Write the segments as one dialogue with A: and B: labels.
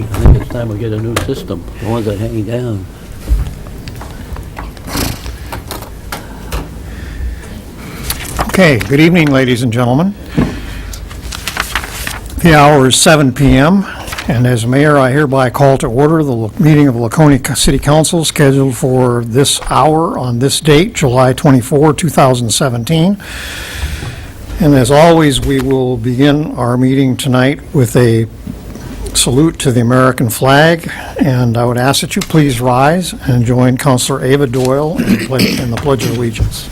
A: think it's time we get a new system, the ones that hang down.
B: Okay, good evening, ladies and gentlemen. The hour is 7 p.m., and as mayor, I hereby call to order the meeting of Laconia City Council scheduled for this hour on this date, July 24, 2017. And as always, we will begin our meeting tonight with a salute to the American flag, and I would ask that you please rise and join Councilor Ava Doyle in the Pledge of Allegiance.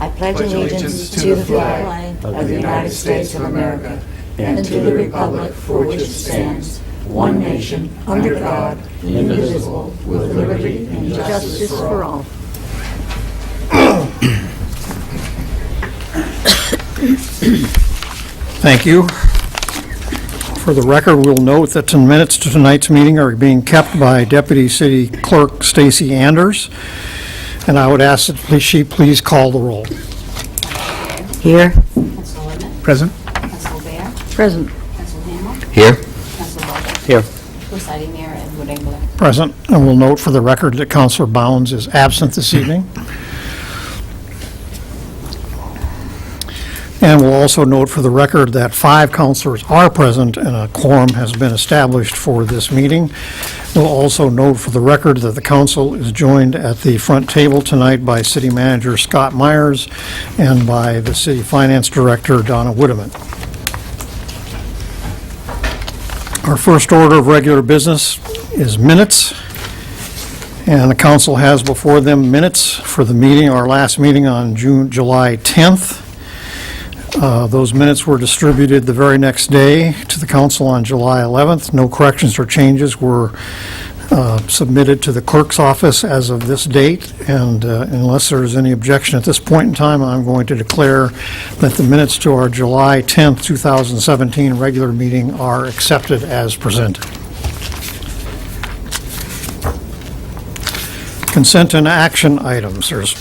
C: I pledge allegiance to the flag of the United States of America and to the republic for which it stands, one nation, under God, indivisible, with liberty and justice for all.
B: Thank you. For the record, we'll note that the minutes to tonight's meeting are being kept by Deputy City Clerk Stacy Anders, and I would ask that she please call the roll.
C: Here.
D: Council Whitman.
B: Present.
D: Council Bear.
C: Present.
D: Council Hamel.
A: Here.
D: Council Baldwin.
A: Here.
D: Presiding Mayor Edward Engler.
B: Present. And we'll note for the record that Councilor Bounds is absent this evening. And we'll also note for the record that 5 councilors are present and a quorum has been established for this meeting. We'll also note for the record that the council is joined at the front table tonight by City Manager Scott Myers and by the City Finance Director Donna Woodeman. Our first order of regular business is minutes. And the council has before them minutes for the meeting, our last meeting on July 10th. Those minutes were distributed the very next day to the council on July 11th. No corrections or changes were submitted to the clerk's office as of this date, and unless there is any objection at this point in time, I'm going to declare that the minutes to our July 10th, 2017 regular meeting are accepted as presented. Consent and action items. There's,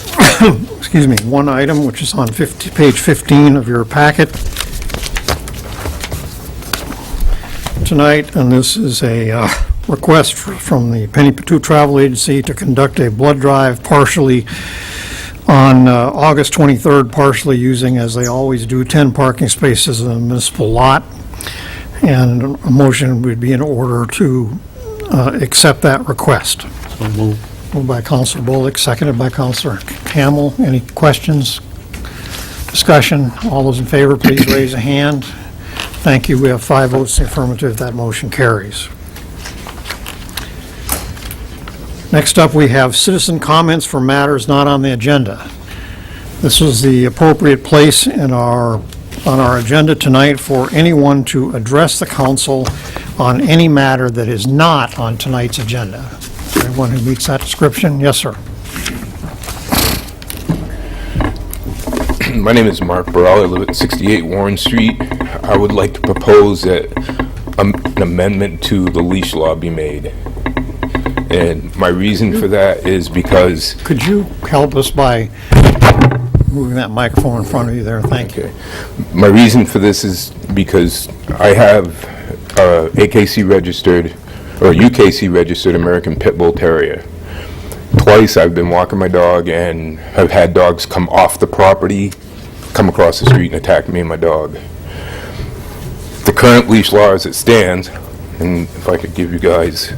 B: excuse me, one item which is on page 15 of your packet tonight, and this is a request from the Penny Patu Travel Agency to conduct a blood drive partially on August 23rd, partially using, as they always do, 10 parking spaces in a municipal lot, and a motion would be in order to accept that request.
A: So move.
B: Moved by Councilor Bullock, seconded by Councilor Hamel. Any questions, discussion? All those in favor, please raise a hand. Thank you. We have 5 votes in the affirmative. That motion carries. Next up, we have citizen comments for matters not on the agenda. This is the appropriate place on our agenda tonight for anyone to address the council on any matter that is not on tonight's agenda. Anyone who meets that description? Yes, sir.
E: My name is Mark Burrell. I live at 68 Warren Street. I would like to propose that an amendment to the leash law be made. And my reason for that is because...
B: Could you help us by moving that microphone in front of you there? Thank you.
E: My reason for this is because I have AKC registered or UKC registered American Pit Bull Terrier. Twice I've been walking my dog and have had dogs come off the property, come across the street and attack me and my dog. The current leash law as it stands, and if I could give you guys...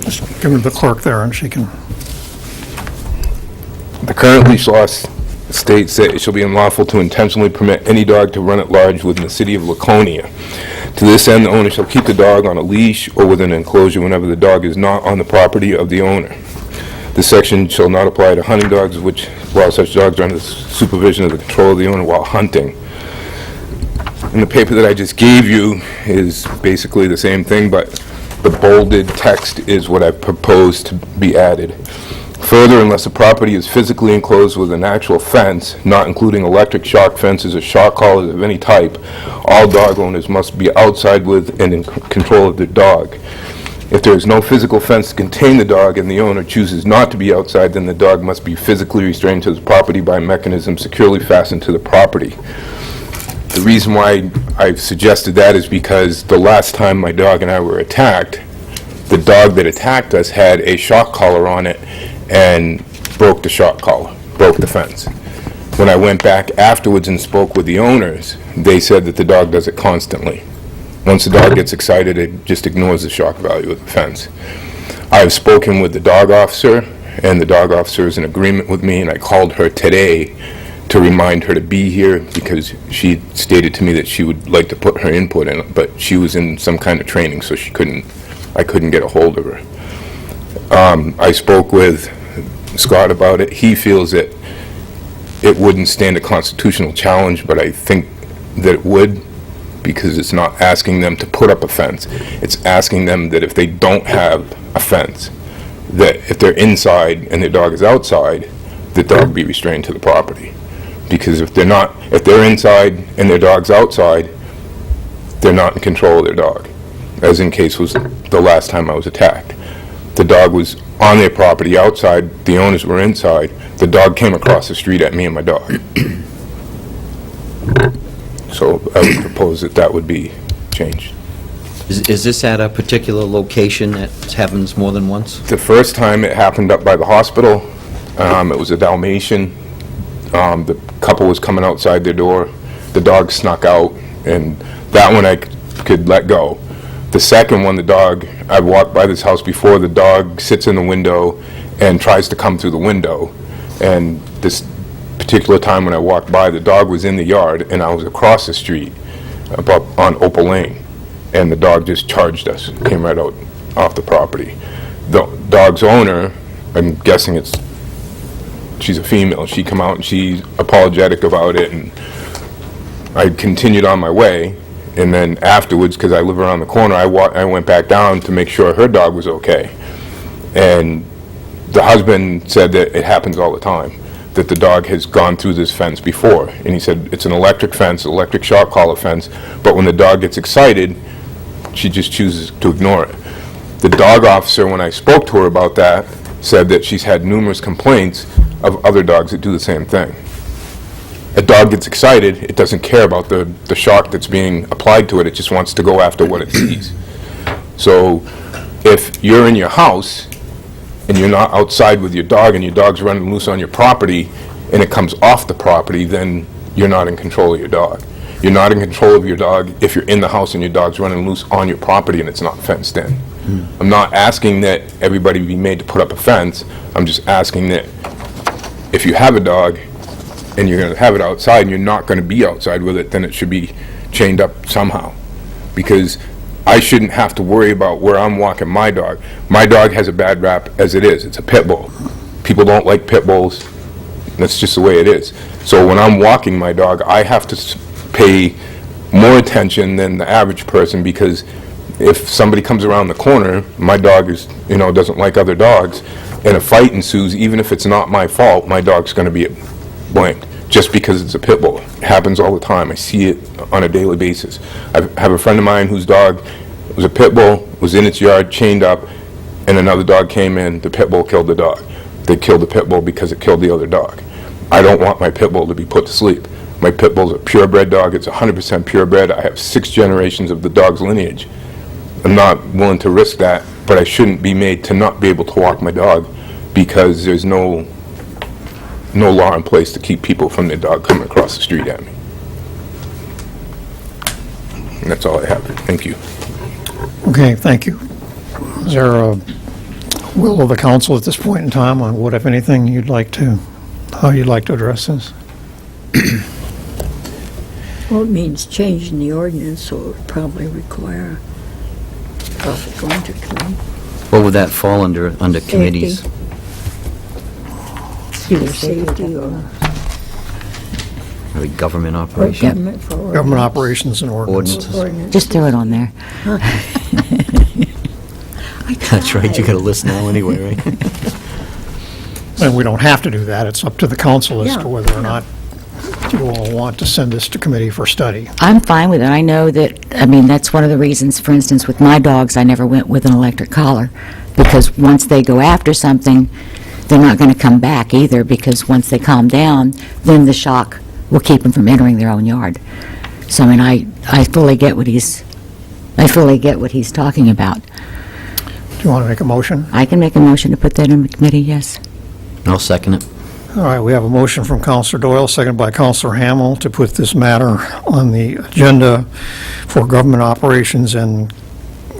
B: Just give me the clerk there and she can...
E: The current leash law states that it shall be unlawful to intentionally permit any dog to run at large within the city of Laconia. To this end, the owner shall keep the dog on a leash or within an enclosure whenever the dog is not on the property of the owner. This section shall not apply to hunting dogs, while such dogs are under the supervision of the control of the owner while hunting. And the paper that I just gave you is basically the same thing, but the bolded text is what I proposed to be added. Further, unless the property is physically enclosed with an actual fence, not including electric shock fences or shock collars of any type, all dog owners must be outside with and in control of their dog. If there is no physical fence to contain the dog and the owner chooses not to be outside, then the dog must be physically restrained to the property by a mechanism securely fastened to the property. The reason why I've suggested that is because the last time my dog and I were attacked, the dog that attacked us had a shock collar on it and broke the shock collar, broke the fence. When I went back afterwards and spoke with the owners, they said that the dog does it constantly. Once the dog gets excited, it just ignores the shock value of the fence. I've spoken with the dog officer, and the dog officer is in agreement with me, and I called her today to remind her to be here because she stated to me that she would like to put her input in it, but she was in some kind of training, so I couldn't get a hold of her. I spoke with Scott about it. He feels that it wouldn't stand a constitutional challenge, but I think that it would, because it's not asking them to put up a fence. It's asking them that if they don't have a fence, that if they're inside and their dog is outside, the dog be restrained to the property. Because if they're inside and their dog's outside, they're not in control of their dog, as in case was the last time I was attacked. The dog was on their property outside, the owners were inside, the dog came across the street at me and my dog. So I would propose that would be changed.
F: Is this at a particular location that happens more than once?
E: The first time it happened up by the hospital, it was a Dalmatian. The couple was coming outside their door, the dog snuck out, and that one I could let go. The second one, I've walked by this house before, the dog sits in the window and tries to come through the window. And this particular time when I walked by, the dog was in the yard and I was across the street up on Opal Lane. And the dog just charged us, came right out off the property. The dog's owner, I'm guessing she's a female, she come out and she's apologetic about it, and I continued on my way. And then afterwards, because I live around the corner, I went back down to make sure her dog was okay. And the husband said that it happens all the time, that the dog has gone through this fence before. And he said it's an electric fence, electric shock collar fence, but when the dog gets excited, she just chooses to ignore it. The dog officer, when I spoke to her about that, said that she's had numerous complaints of other dogs that do the same thing. A dog gets excited, it doesn't care about the shock that's being applied to it, it just wants to go after what it sees. So if you're in your house and you're not outside with your dog and your dog's running loose on your property and it comes off the property, then you're not in control of your dog. You're not in control of your dog if you're in the house and your dog's running loose on your property and it's not fenced in. I'm not asking that everybody be made to put up a fence, I'm just asking that if you have a dog and you're going to have it outside and you're not going to be outside with it, then it should be chained up somehow. Because I shouldn't have to worry about where I'm walking my dog. My dog has a bad rap as it is. It's a pit bull. People don't like pit bulls. That's just the way it is. So when I'm walking my dog, I have to pay more attention than the average person, because if somebody comes around the corner, my dog doesn't like other dogs, and a fight ensues, even if it's not my fault, my dog's going to be blamed just because it's a pit bull. It happens all the time. I see it on a daily basis. I have a friend of mine whose dog was a pit bull, was in its yard, chained up, and another dog came in, the pit bull killed the dog. They killed the pit bull because it killed the other dog. I don't want my pit bull to be put to sleep. My pit bull's a purebred dog. It's 100% purebred. I have 6 generations of the dog's lineage. I'm not willing to risk that, but I shouldn't be made to not be able to walk my dog because there's no law in place to keep people from their dog coming across the street at me. And that's all I have. Thank you.
B: Okay, thank you. Is there a will of the council at this point in time on what, if anything, how you'd like to address this?
C: Well, it means changing the ordinance, so it would probably require going to committee.
F: What would that fall under committees?
C: Either safety or
F: Government operations?
B: Government operations and ordinances.
F: Ordinances.
G: Just throw it on there.
F: That's right, you gotta listen now anyway, right?
B: And we don't have to do that. It's up to the council as
C: Yeah.
B: to whether or not you all want to send this to committee for study.
G: I'm fine with it. I know that, that's one of the reasons, for instance, with my dogs, I never went with an electric collar, because once they go after something, they're not going to come back either, because once they calm down, then the shock will keep them from entering their own yard. So, I mean, I fully get what he's talking about.
B: Do you want to make a motion?
G: I can make a motion to put that in the committee, yes.
F: I'll second it.
B: All right, we have a motion from Counselor Doyle, seconded by Counselor Hamel, to put this matter on the agenda for Government Operations and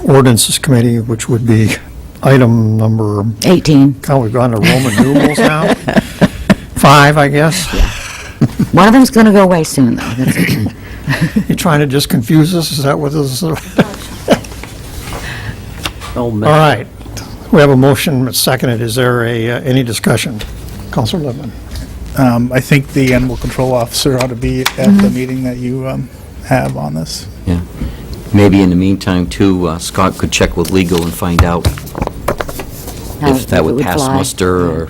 B: Ordinances Committee, which would be item number,
G: 18.
B: we've gone to Roman numerals now? 5, I guess?
G: One of them's going to go away soon, though. That's it.
B: You trying to just confuse us? Is that what this is?
A: Oh,
B: All
A: man.
B: right, we have a motion that's seconded. Is there any discussion? Counselor Lippman.
H: I think the animal control officer ought to be at the meeting that you have on this.
F: Yeah. Maybe in the meantime, too, Scott could check with legal and find out if that
G: it
F: would pass
G: fly.
F: muster or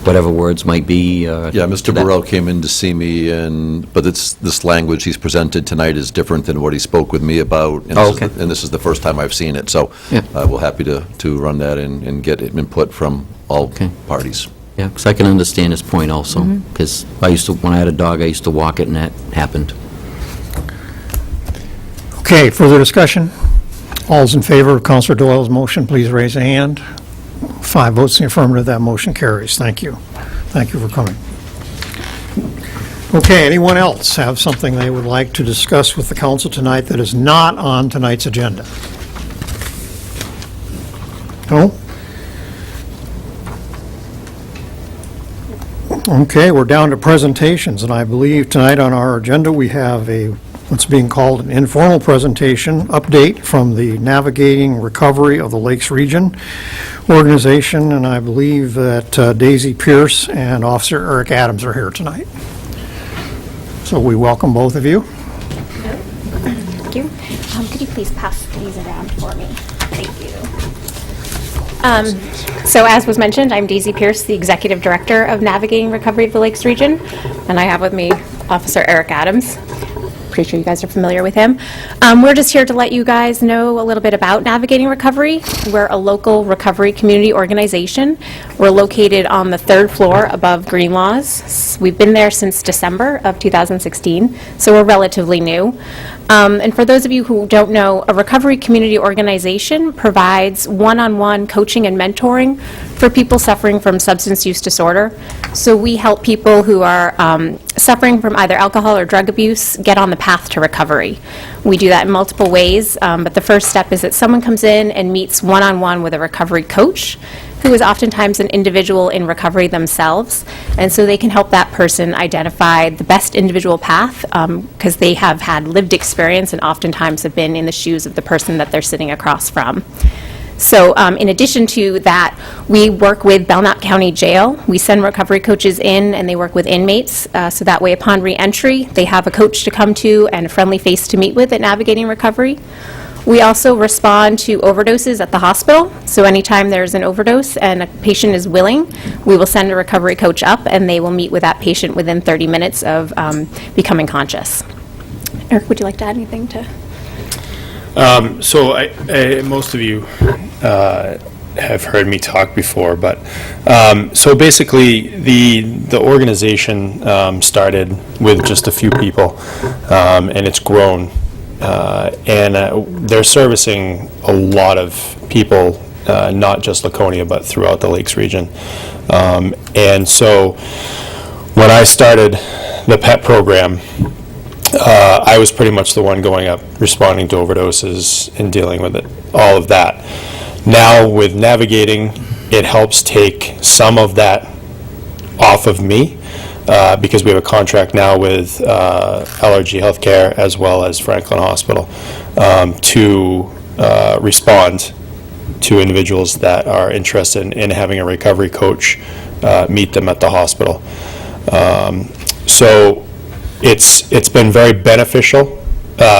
F: whatever words might be.
I: Yeah, Mr. Burrell came in to see me, but this language he's presented tonight is different than what he spoke with me about. And
F: Oh,
I: this is
F: okay.
I: the- And this is the first time I've seen it, so
F: Yeah.
I: we're happy to run that and get input from all
F: Okay.
I: parties.
F: Yeah, because I can understand his point also, because when I had a dog, I used to walk it, and that happened.
B: Okay, further discussion? All's in favor of Counselor Doyle's motion, please raise a hand. 5 votes in the affirmative, that motion carries. Thank you. Thank you for coming. Okay, anyone else have something they would like to discuss with the council tonight that is not on tonight's agenda? No? Okay, we're down to presentations, and I believe tonight on our agenda, we have what's being called an informal presentation update from the Navigating Recovery of the Lakes Region organization, and I believe that Daisy Pierce and Officer Eric Adams are here tonight. So we welcome both of you.
J: Thank you. Could you please pass these around for me? Thank you. So as was mentioned, I'm Daisy Pierce, the Executive Director of Navigating Recovery of the Lakes Region, and I have with me Officer Eric Adams. Pretty sure you guys are familiar with him. We're just here to let you guys know a little bit about Navigating Recovery. We're a local recovery community organization. We're located on the 3rd floor above Greenlaws. We've been there since December of 2016, so we're relatively new. And for those of you who don't know, a recovery community organization provides one-on-one coaching and mentoring for people suffering from substance use disorder. So we help people who are suffering from either alcohol or drug abuse get on the path to recovery. We do that in multiple ways, but the first step is that someone comes in and meets one-on-one with a recovery coach, who is oftentimes an individual in recovery themselves, and so they can help that person identify the best individual path, because they have had lived experience and oftentimes have been in the shoes of the person that they're sitting across from. So in addition to that, we work with Belknap County Jail. We send recovery coaches in, and they work with inmates, so that way upon re-entry, they have a coach to come to and a friendly face to meet with at Navigating Recovery. We also respond to overdoses at the hospital, so anytime there's an overdose and a patient is willing, we will send a recovery coach up, and they will meet with that patient within 30 minutes of becoming conscious. Eric, would you like to add anything to?
K: So most of you have heard me talk before, but so basically the organization started with just a few people, and it's grown, and they're servicing a lot of people, not just Laconia, but throughout the Lakes region. And so when I started the PET program, I was pretty much the one going up, responding to overdoses and dealing with it, all of that. Now with Navigating, it helps take some of that off of me, because we have a contract now with LRG Healthcare as well as Franklin Hospital to respond to individuals that are interested in having a recovery coach meet them at the hospital. So it's been very beneficial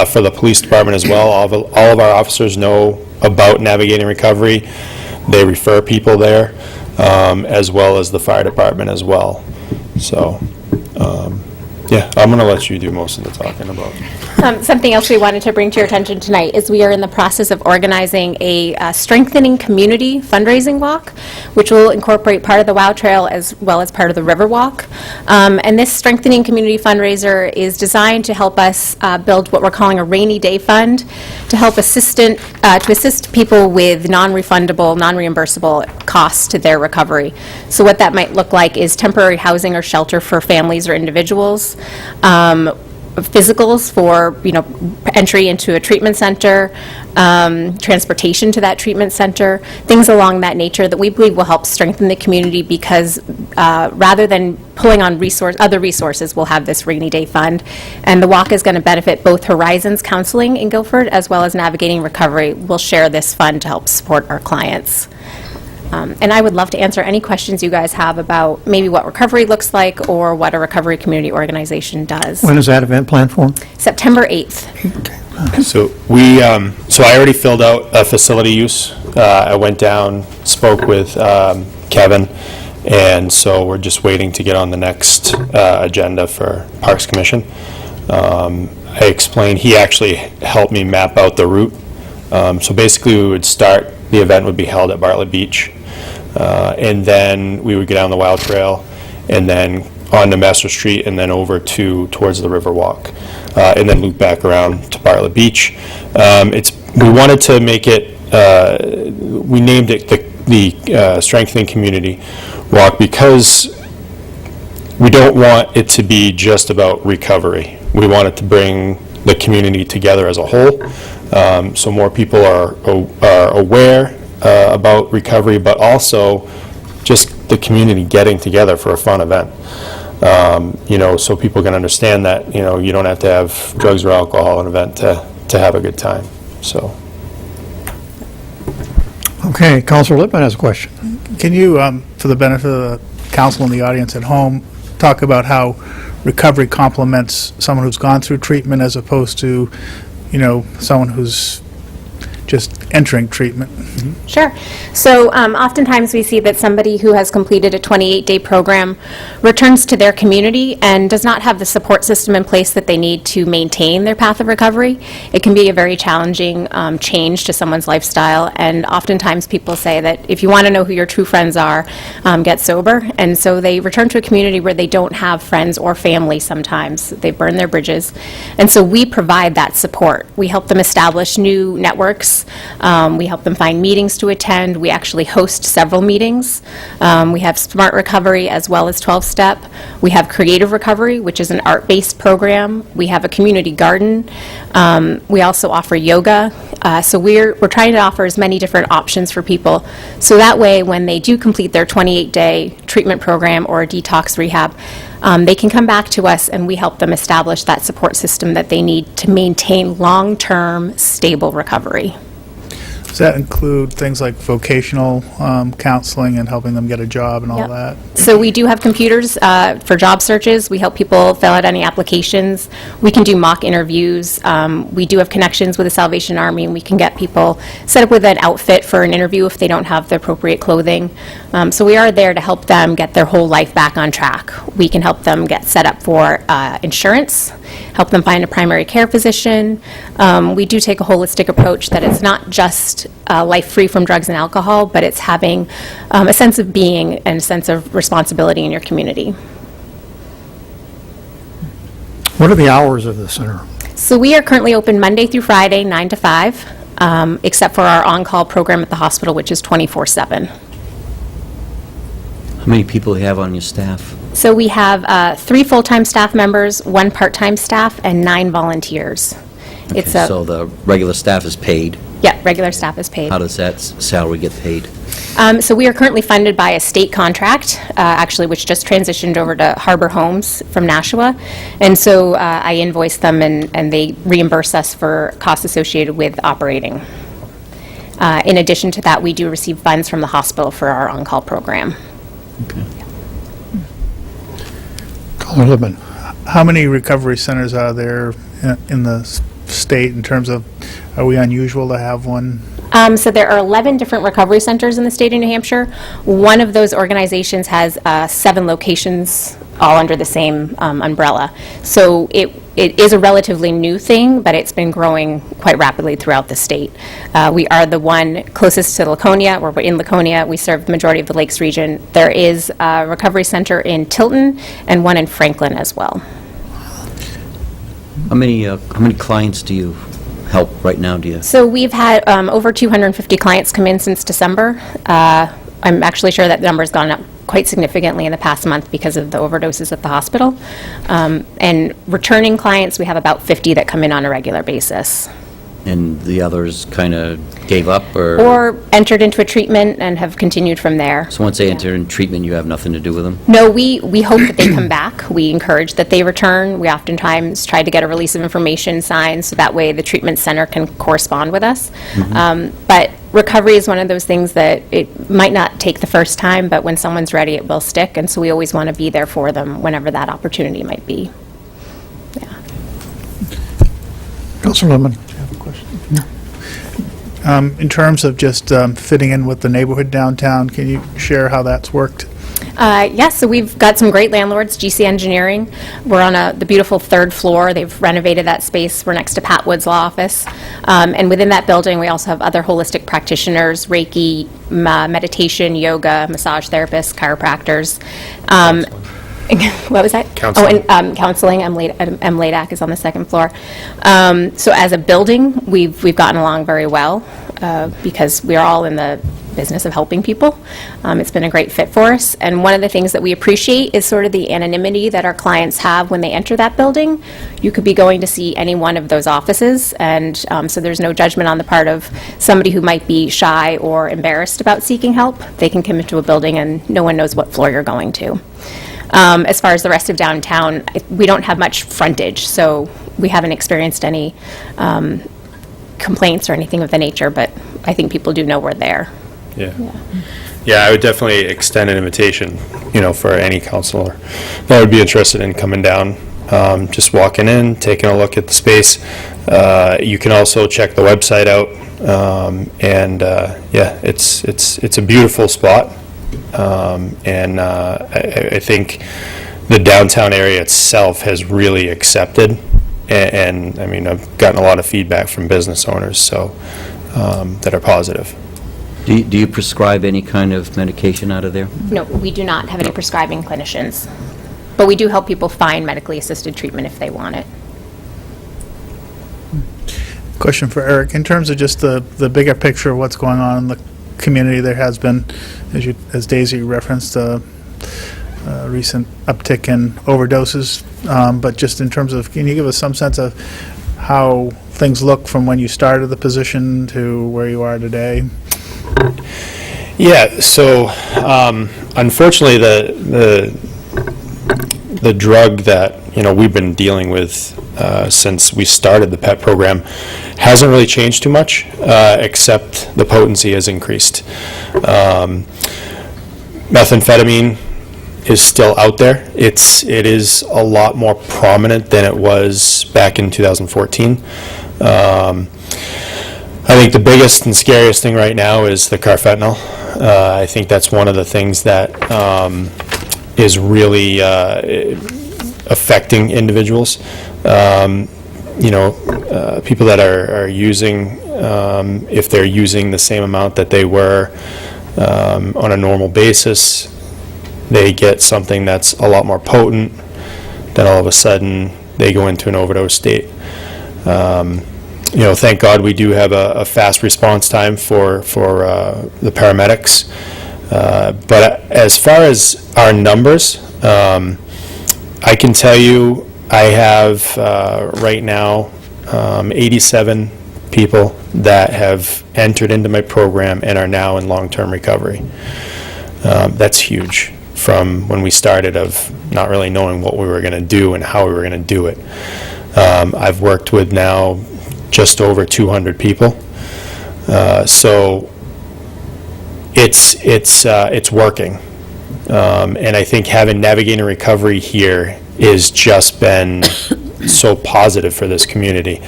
K: for the police department as well. All of our officers know about Navigating Recovery. They refer people there, as well as the fire department as well. So Yeah, I'm going to let you do most of the talking about.
J: Something else we wanted to bring to your attention tonight is we are in the process of organizing a strengthening community fundraising walk, which will incorporate part of the WOW Trail as well as part of the River Walk. And this strengthening community fundraiser is designed to help us build what we're calling a rainy day fund to help assist people with non-refundable, non-reimbursable costs to their recovery. So what that might look like is temporary housing or shelter for families or individuals, physicals for, entry into a treatment center, transportation to that treatment center, things along that nature that we believe will help strengthen the community because rather than pulling on other resources, we'll have this rainy day fund. And the walk is going to benefit both Horizons Counseling in Guilford as well as Navigating Recovery. We'll share this fund to help support our clients. And I would love to answer any questions you guys have about maybe what recovery looks like or what a recovery community organization does.
B: When is that event planned for?
J: September 8th.
K: So so I already filled out a facility use. I went down, spoke with Kevin, and so we're just waiting to get on the next agenda for Parks Commission. I explained, he actually helped me map out the route. So basically the event would be held at Bartlett Beach. And then we would get down the WOW Trail and then onto Master Street and then over towards the River Walk and then loop back around to Bartlett Beach. We wanted to make it, we named it the Strengthening Community Walk because we don't want it to be just about recovery. We want it to bring the community together as a whole. So more people are aware about recovery, but also just the community getting together for a fun event. So people can understand that, you don't have to have drugs or alcohol at an event to have a good time, so.
B: Okay, Councilor Lippman has a question.
H: Can you, for the benefit of the council and the audience at home, talk about how recovery complements someone who's gone through treatment as opposed to, someone who's just entering treatment?
J: Sure. So oftentimes we see that somebody who has completed a 28-day program returns to their community and does not have the support system in place that they need to maintain their path of recovery. It can be a very challenging change to someone's lifestyle, and oftentimes people say that if you want to know who your true friends are, get sober. And so they return to a community where they don't have friends or family sometimes. They burn their bridges. And so we provide that support. We help them establish new networks. We help them find meetings to attend. We actually host several meetings. We have Smart Recovery as well as 12-Step. We have Creative Recovery, which is an art-based program. We have a community garden. We also offer yoga. So we're trying to offer as many different options for people. So that way, when they do complete their 28-day treatment program or detox rehab, they can come back to us and we help them establish that support system that they need to maintain long-term, stable recovery.
H: Does that include things like vocational counseling and helping them get a job and all
J: Yep.
H: that?
J: So we do have computers for job searches. We help people fill out any applications. We can do mock interviews. We do have connections with the Salvation Army, and we can get people set up with an outfit for an interview if they don't have the appropriate clothing. So we are there to help them get their whole life back on track. We can help them get set up for insurance, help them find a primary care physician. We do take a holistic approach that it's not just life free from drugs and alcohol, but it's having a sense of being and a sense of responsibility in your community.
B: What are the hours of the center?
J: So we are currently open Monday through Friday, 9 to 5, except for our on-call program at the hospital, which is 24/7.
F: How many people do you have on your staff?
J: So we have 3 full-time staff members, 1 part-time staff, and 9 volunteers.
F: Okay, so the regular staff is paid.
J: Yeah, regular staff is paid.
F: How does that salary get paid?
J: So we are currently funded by a state contract, actually, which just transitioned over to Harbor Homes from Nashua. And so I invoice them, and they reimburse us for costs associated with operating. In addition to that, we do receive funds from the hospital for our on-call program.
F: Okay.
B: Councilor Lippman.
H: How many recovery centers are there in the state in terms of, are we unusual to have one?
J: So there are 11 different recovery centers in the state of New Hampshire. One of those organizations has 7 locations all under the same umbrella. So it is a relatively new thing, but it's been growing quite rapidly throughout the state. We are the one closest to Laconia, or we're in Laconia. We serve the majority of the Lakes region. There is a recovery center in Tilton and one in Franklin as well.
F: How many clients do you help right now, do you?
J: So we've had over 250 clients come in since December. I'm actually sure that number has gone up quite significantly in the past month because of the overdoses at the hospital. And returning clients, we have about 50 that come in on a regular basis.
F: And the others kind of gave up, or?
J: Or entered into a treatment and have continued from there.
F: So once they enter in treatment, you have nothing to do with them?
J: No, we hope that they come back. We encourage that they return. We oftentimes try to get a release of information signed so that way the treatment center can correspond with us. But recovery is one of those things that it might not take the first time, but when someone's ready, it will stick. And so we always want to be there for them whenever that opportunity might be.
B: Councilor Lemon.
H: In terms of just fitting in with the neighborhood downtown, can you share how that's worked?
J: Yes, so we've got some great landlords, GC Engineering. We're on the beautiful third floor. They've renovated that space. We're next to Pat Wood's law office. And within that building, we also have other holistic practitioners, Reiki, meditation, yoga, massage therapists, chiropractors. What was that?
K: Counseling.
J: Oh, and counseling. M. Ladak is on the second floor. So as a building, we've gotten along very well because we're all in the business of helping people. It's been a great fit for us. And one of the things that we appreciate is sort of the anonymity that our clients have when they enter that building. You could be going to see any one of those offices, and so there's no judgment on the part of somebody who might be shy or embarrassed about seeking help. They can come into a building and no one knows what floor you're going to. As far as the rest of downtown, we don't have much frontage, so we haven't experienced any complaints or anything of the nature, but I think people do know we're there.
K: Yeah, I would definitely extend an invitation, for any counselor that would be interested in coming down, just walking in, taking a look at the space. You can also check the website out, and it's a beautiful spot. And I think the downtown area itself has really accepted, and I mean, I've gotten a lot of feedback from business owners, so that are positive.
F: Do you prescribe any kind of medication out of there?
J: No, we do not have any prescribing clinicians, but we do help people find medically assisted treatment if they want it.
H: Question for Eric. In terms of just the bigger picture of what's going on in the community, there has been, as Daisy referenced, a recent uptick in overdoses. But just in terms of, can you give us some sense of how things look from when you started the position to where you are today?
K: Yeah, so unfortunately, the drug that we've been dealing with since we started the PET program hasn't really changed too much, except the potency has increased. Methamphetamine is still out there. It is a lot more prominent than it was back in 2014. I think the biggest and scariest thing right now is the carfentanil. I think that's one of the things that is really affecting individuals. People that are using, if they're using the same amount that they were on a normal basis, they get something that's a lot more potent, then all of a sudden they go into an overdose state. Thank God we do have a fast response time for the paramedics. But as far as our numbers, I can tell you I have right now 87 people that have entered into my program and are now in long-term recovery. That's huge from when we started of not really knowing what we were going to do and how we were going to do it. I've worked with now just over 200 people. So it's working. And I think having Navigating Recovery here has just been so positive for this community.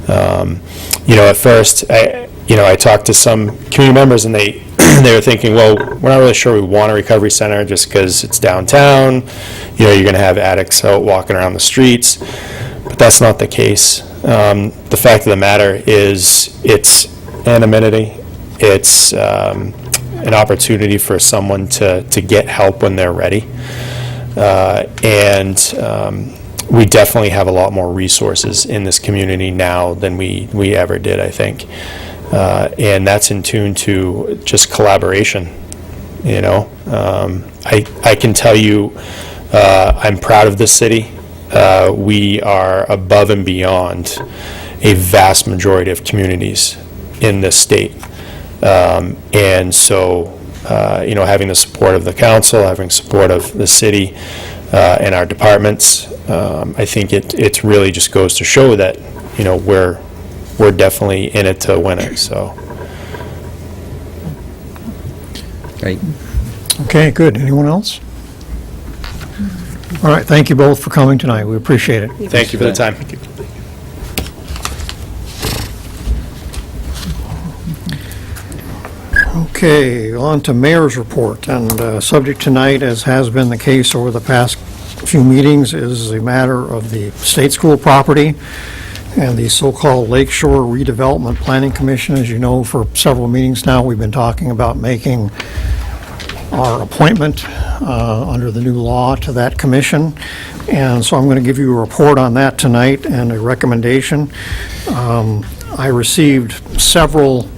K: At first, I talked to some community members and they they were thinking, well, we're not really sure we want a recovery center just because it's downtown. You know, you're going to have addicts out walking around the streets. But that's not the case. The fact of the matter is it's anonymity. It's an opportunity for someone to get help when they're ready. And we definitely have a lot more resources in this community now than we ever did, I think. And that's in tune to just collaboration, you know. I can tell you I'm proud of this city. We are above and beyond a vast majority of communities in this state. And so, you know, having the support of the council, having support of the city and our departments, I think it really just goes to show that, you know, we're definitely in it to win it, so.
F: Great.
B: Okay, good. Anyone else? All right, thank you both for coming tonight. We appreciate it.
K: Thank you for the time.
B: Okay, on to mayor's report, and subject tonight, as has been the case over the past few meetings, is the matter of the state school property and the so-called Lakeshore Redevelopment Planning Commission. As you know, for several meetings now, we've been talking about making our appointment under the new law to that commission, and so I'm going to give you a report on that tonight and a recommendation. I received several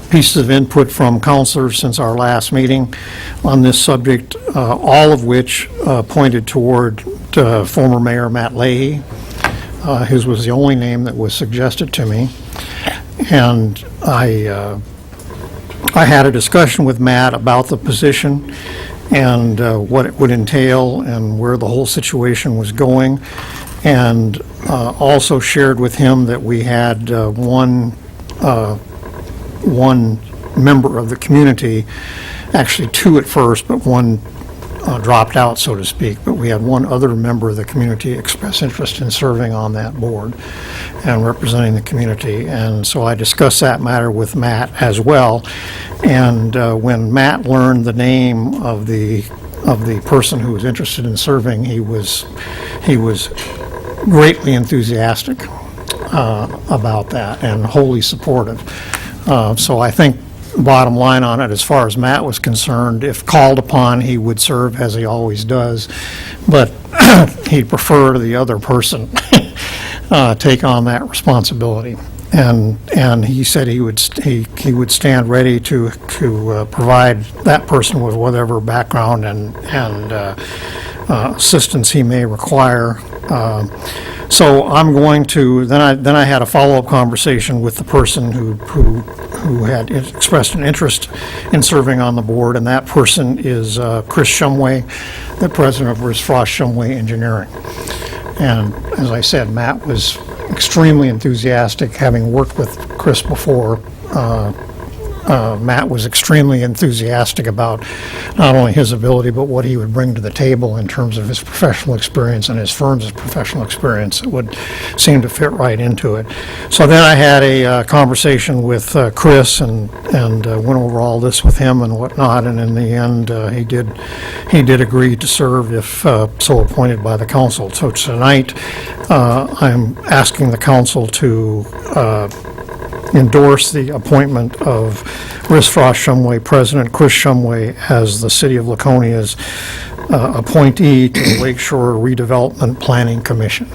B: pieces of input from counselors since our last meeting on this subject, all of which pointed toward former Mayor Matt Leahy. His was the only name that was suggested to me, and I had a discussion with Matt about the position and what it would entail and where the whole situation was going, and also shared with him that we had one member of the community, actually two at first, but one dropped out, so to speak, but we had one other member of the community express interest in serving on that board and representing the community. And so I discussed that matter with Matt as well. And when Matt learned the name of the person who was interested in serving, he was greatly enthusiastic about that and wholly supportive. So I think bottom line on it, as far as Matt was concerned, if called upon, he would serve as he always does, but he'd prefer the other person take on that responsibility. And he said he would stand ready to provide that person with whatever background and assistance he may require. So I'm going to, then I had a follow-up conversation with the person who had expressed an interest in serving on the board, and that person is Chris Shumway, the president of Frost Shumway Engineering. And as I said, Matt was extremely enthusiastic, having worked with Chris before. Matt was extremely enthusiastic about not only his ability, but what he would bring to the table in terms of his professional experience and his firm's professional experience. It would seem to fit right into it. So then I had a conversation with Chris and went over all this with him and whatnot, and in the end, he did agree to serve if so appointed by the council. So tonight, I'm asking the council to endorse the appointment of Frost Shumway President Chris Shumway as the City of Laconia's appointee to the Lakeshore Redevelopment Planning Commission.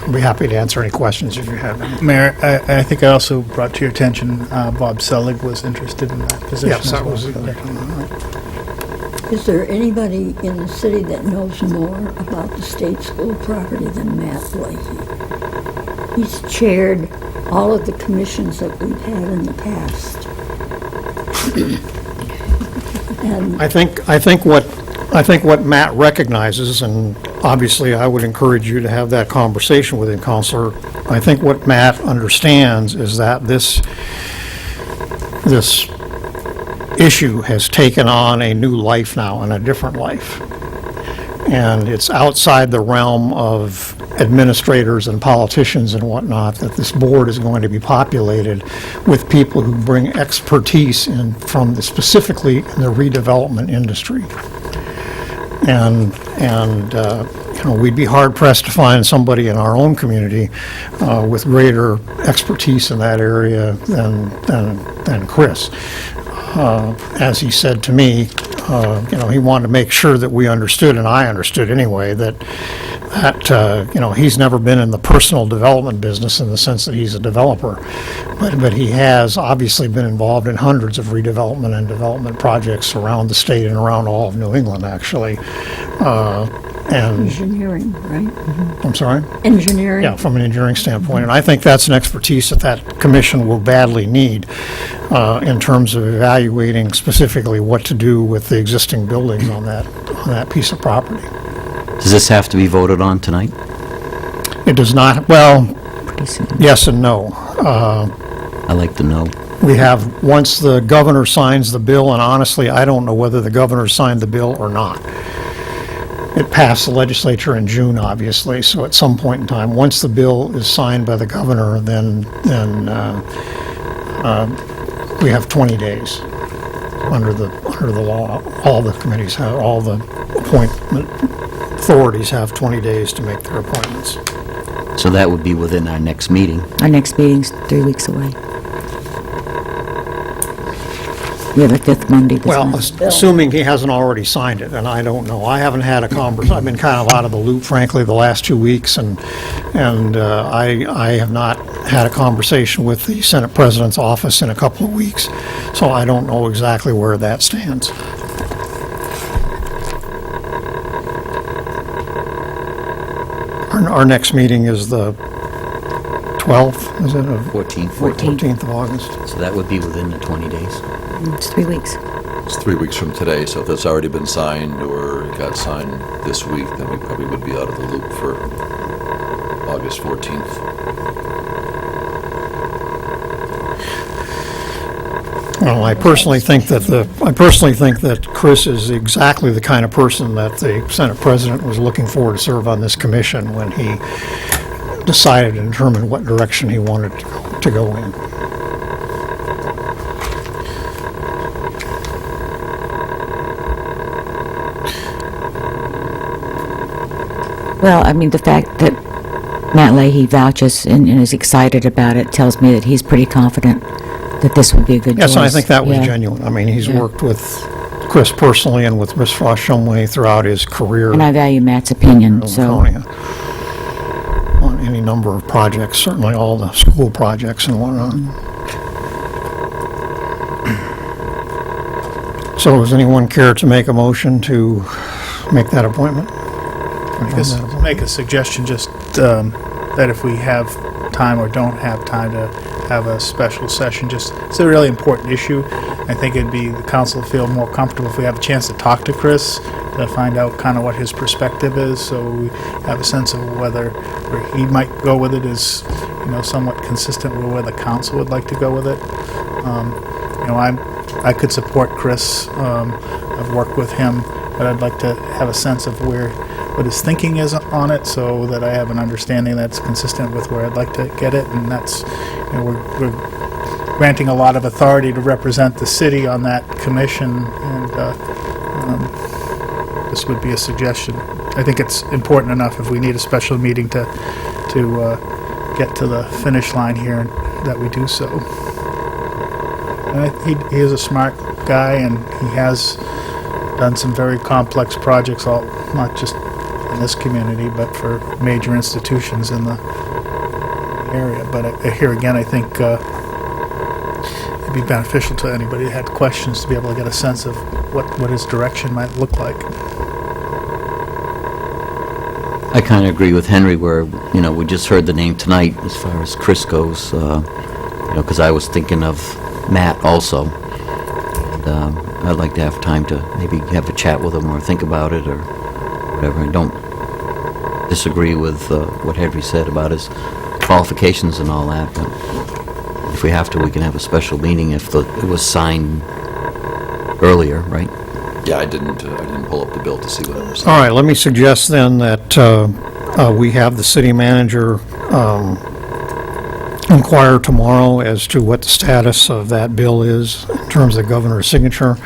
B: I'll be happy to answer any questions if you have any.
H: Mayor, I think I also brought to your attention Bob Selig was interested in that position.
B: Yes, that was
C: Is there anybody in the city that knows more about the state school property than Matt Leahy? He's chaired all of the commissions that we've had in the past. And
B: I think what Matt recognizes, and obviously I would encourage you to have that conversation with him, Counselor. I think what Matt understands is that this issue has taken on a new life now and a different life. And it's outside the realm of administrators and politicians and whatnot, that this board is going to be populated with people who bring expertise specifically in the redevelopment industry. And we'd be hard-pressed to find somebody in our own community with greater expertise in that area than Chris. As he said to me, he wanted to make sure that we understood, and I understood anyway, that he's never been in the personal development business in the sense that he's a developer, but he has obviously been involved in hundreds of redevelopment and development projects around the state and around all of New England, actually. And
C: Engineering, right?
B: I'm sorry?
C: Engineering.
B: Yeah, from an engineering standpoint. And I think that's an expertise that commission will badly need in terms of evaluating specifically what to do with the existing buildings on that piece of property.
F: Does this have to be voted on tonight?
B: It does not, well,
G: Pretty soon.
B: yes and no.
F: I like to know.
B: We have, once the governor signs the bill, and honestly, I don't know whether the governor signed the bill or not. It passed the legislature in June, obviously, so at some point in time, once the bill is signed by the governor, then we have 20 days under the law. All the committees have, all the appointment authorities have 20 days to make their appointments.
F: So that would be within our next meeting.
G: Our next meeting's 3 weeks away. We have a fifth Monday this
B: Well,
G: month.
B: assuming he hasn't already signed it, and I don't know. I haven't had a conversation. I've been kind of out of the loop, frankly, the last 2 weeks, and I have not had a conversation with the Senate President's office in a couple of weeks, so I don't know exactly where that stands. Our next meeting is the 12th, is it?
F: 14th.
B: 14th of August.
F: So that would be within the 20 days.
G: It's 3 weeks.
I: It's 3 weeks from today, so if that's already been signed or got signed this week, then we probably would be out of the loop for August 14th.
B: Well, I personally think that Chris is exactly the kind of person that the Senate President was looking for to serve on this commission when he decided and determined what direction he wanted to go in.
G: Well, I mean, the fact that Matt Leahy vouches and is excited about it tells me that he's pretty confident that this would be a good choice.
B: Yes, and I think that was
G: Yeah.
B: genuine. I mean, he's
G: Yeah.
B: worked with Chris personally and with Ms. Frost-Shumway throughout his career.
G: And I value Matt's opinion,
B: in
G: so...
B: Laconia on any number of projects, certainly all the school projects and whatnot. So does anyone care to make a motion to make that appointment?
H: Just make a suggestion, just that if we have time or don't have time to have a special session, just, it's a really important issue. I think it'd be, the council feel more comfortable if we have a chance to talk to Chris, to find out kind of what his perspective is, so we have a sense of whether where he might go with it is, somewhat consistent with where the council would like to go with it. I could support Chris. I've worked with him, but I'd like to have a sense of what his thinking is on it, so that I have an understanding that's consistent with where I'd like to get it. And that's, we're granting a lot of authority to represent the city on that commission, and this would be a suggestion. I think it's important enough if we need a special meeting to get to the finish line here, that we do so. And he is a smart guy, and he has done some very complex projects, not just in this community, but for major institutions in the area. But here again, I think it'd be beneficial to anybody that had questions to be able to get a sense of what his direction might look like.
F: I kind of agree with Henry where, we just heard the name tonight as far as Chris goes, because I was thinking of Matt also. And I'd like to have time to maybe have a chat with him or think about it or whatever. I don't disagree with what Henry said about his qualifications and all that, but if we have to, we can have a special meeting if it was signed earlier, right?
I: Yeah, I didn't pull up the bill to see what it was.
B: All right, let me suggest then that We have the city manager inquire tomorrow as to what the status of that bill is in terms of the governor's signature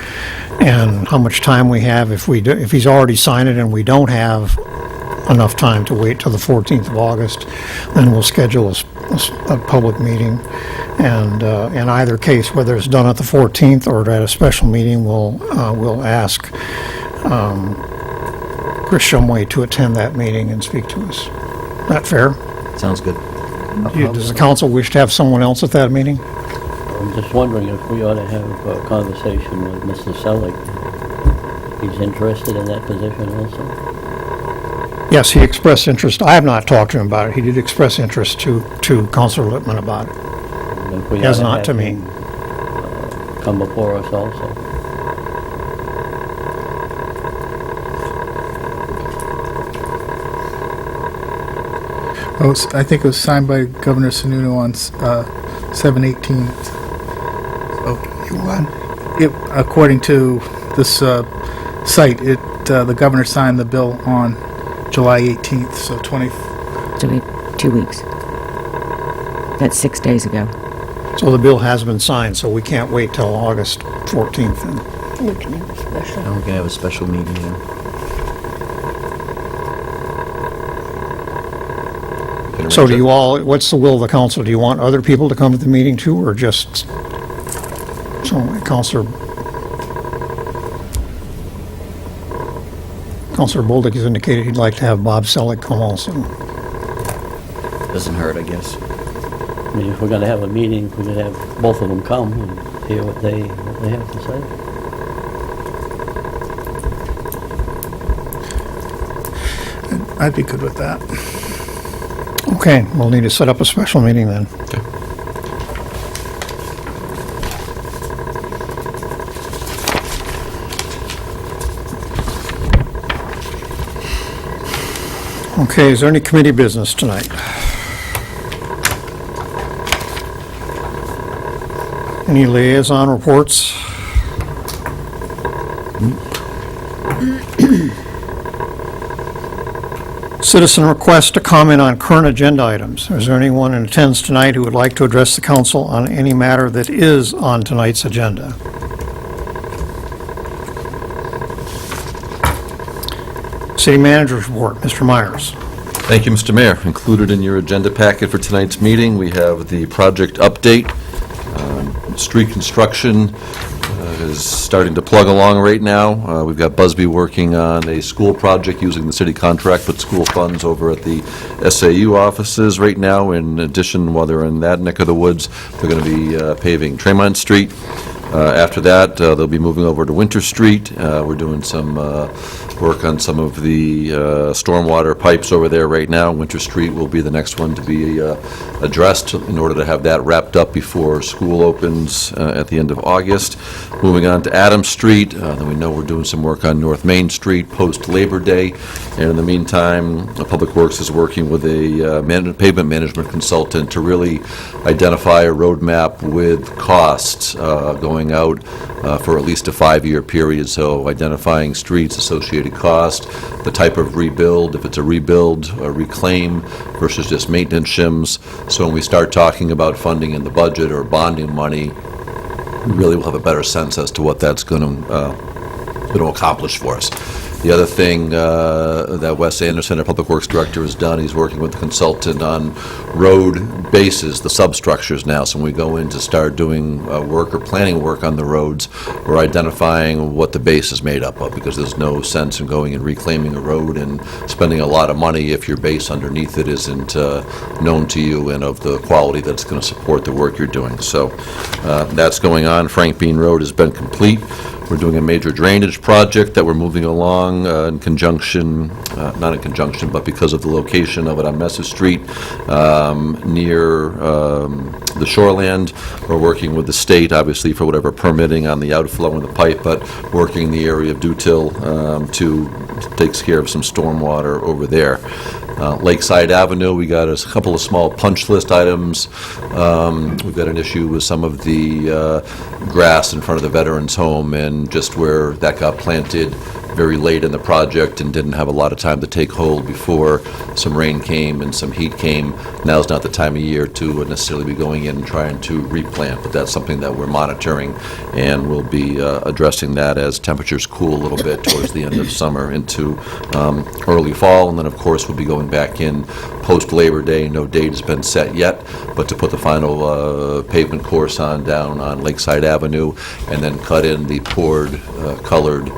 B: and how much time we have. If he's already signed it and we don't have enough time to wait till the 14th of August, then we'll schedule a public meeting. And in either case, whether it's done at the 14th or at a special meeting, we'll ask Chris Shumway to attend that meeting and speak to us. That fair?
F: Sounds good.
B: Does the council wish to have someone else at that meeting?
A: I'm just wondering if we ought to have a conversation with Mr. Selig. He's interested in that position also.
B: Yes, he expressed interest. I have not talked to him about it. He did express interest to Councilor Lippman about it.
A: And if we
B: He has
A: ought
B: not to
A: have
B: me.
A: him, come before us also.
H: I think it was signed by Governor Sununu on 7/18. So, according to this site, the governor signed the bill on July 18th, so 20.
G: So we 2 weeks. That's 6 days ago.
B: So the bill has been signed, so we can't wait till August 14th then.
G: We can have a special.
F: Now we can have a special meeting, yeah.
I: Can
B: So
I: arrange
B: do
I: it.
B: you all, what's the will of the council? Do you want other people to come to the meeting too, or just, Councilor Bolduc has indicated he'd like to have Bob Selig come also.
F: Doesn't hurt, I guess.
A: I mean, if we're gonna have a meeting, we're gonna have both of them come and hear what they have to say.
H: I'd be good with that.
B: Okay, we'll need to set up a special meeting then.
I: Okay.
B: Okay, is there any committee business tonight? Any liaison reports? Citizen request to comment on current agenda items. Is there anyone in attendance tonight who would like to address the council on any matter that is on tonight's agenda? City Manager's report, Mr. Myers.
I: Thank you, Mr. Mayor. Included in your agenda packet for tonight's meeting, we have the project update. Street construction is starting to plug along right now. We've got Busby working on a school project using the city contract with school funds over at the SAU offices right now. In addition, while they're in that neck of the woods, they're going to be paving Tremont Street. After that, they'll be moving over to Winter Street. We're doing some work on some of the stormwater pipes over there right now. Winter Street will be the next one to be addressed in order to have that wrapped up before school opens at the end of August. Moving on to Adams Street, then we know we're doing some work on North Main Street post-Labor Day. And in the meantime, Public Works is working with a pavement management consultant to really identify a roadmap with costs going out for at least a 5-year period, so identifying streets, associated cost, the type of rebuild, if it's a rebuild, a reclaim versus just maintenance shims. So when we start talking about funding in the budget or bonding money, we really will have a better sense as to what that's going to accomplish for us. The other thing that Wes Anderson, our Public Works Director, has done, he's working with the consultant on road bases, the substructures now. So when we go in to start doing work or planning work on the roads, we're identifying what the base is made up of, because there's no sense in going and reclaiming a road and spending a lot of money if your base underneath it isn't known to you and of the quality that's going to support the work you're doing. So that's going on. Frank Bean Road has been complete. We're doing a major drainage project that we're moving along in conjunction, not in conjunction, but because of the location of it on Messer Street near the shoreland. We're working with the state, obviously, for whatever permitting on the outflow in the pipe, but working in the area of Dutil to takes care of some stormwater over there. Lakeside Avenue, we got a couple of small punch list items. We've got an issue with some of the grass in front of the Veterans Home, and just where that got planted very late in the project and didn't have a lot of time to take hold before some rain came and some heat came. Now's not the time of year to necessarily be going in and trying to replant, but that's something that we're monitoring, and we'll be addressing that as temperatures cool a little bit towards the end of summer into early fall. And then, of course, we'll be going back in post-Labor Day. No date has been set yet, but to put the final pavement course on down on Lakeside Avenue, and then cut in the poured, colored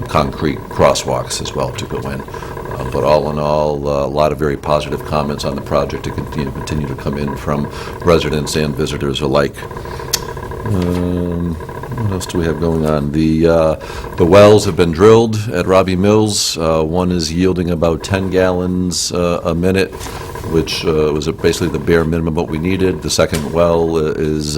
I: concrete crosswalks as well to go in. But all in all, a lot of very positive comments on the project to continue to come in from residents and visitors alike. What else do we have going on? The wells have been drilled at Robbie Mills. One is yielding about 10 gallons a minute, which was basically the bare minimum what we needed. The second well is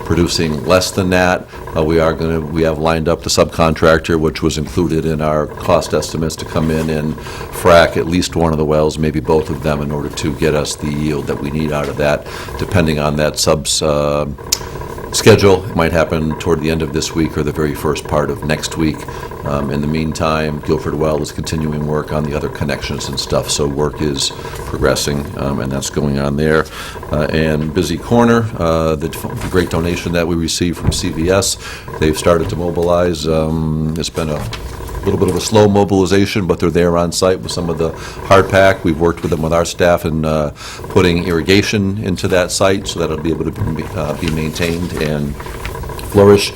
I: producing less than that. We have lined up the subcontractor, which was included in our cost estimates, to come in and frack at least one of the wells, maybe both of them, in order to get us the yield that we need out of that, depending on that sub's schedule. It might happen toward the end of this week or the very first part of next week. In the meantime, Guilford Well is continuing work on the other connections and stuff, so work is progressing, and that's going on there. And Busy Corner, the great donation that we received from CVS, they've started to mobilize. It's been a little bit of a slow mobilization, but they're there on site with some of the hard pack. We've worked with them, with our staff, in putting irrigation into that site so that it'll be able to be maintained and flourish.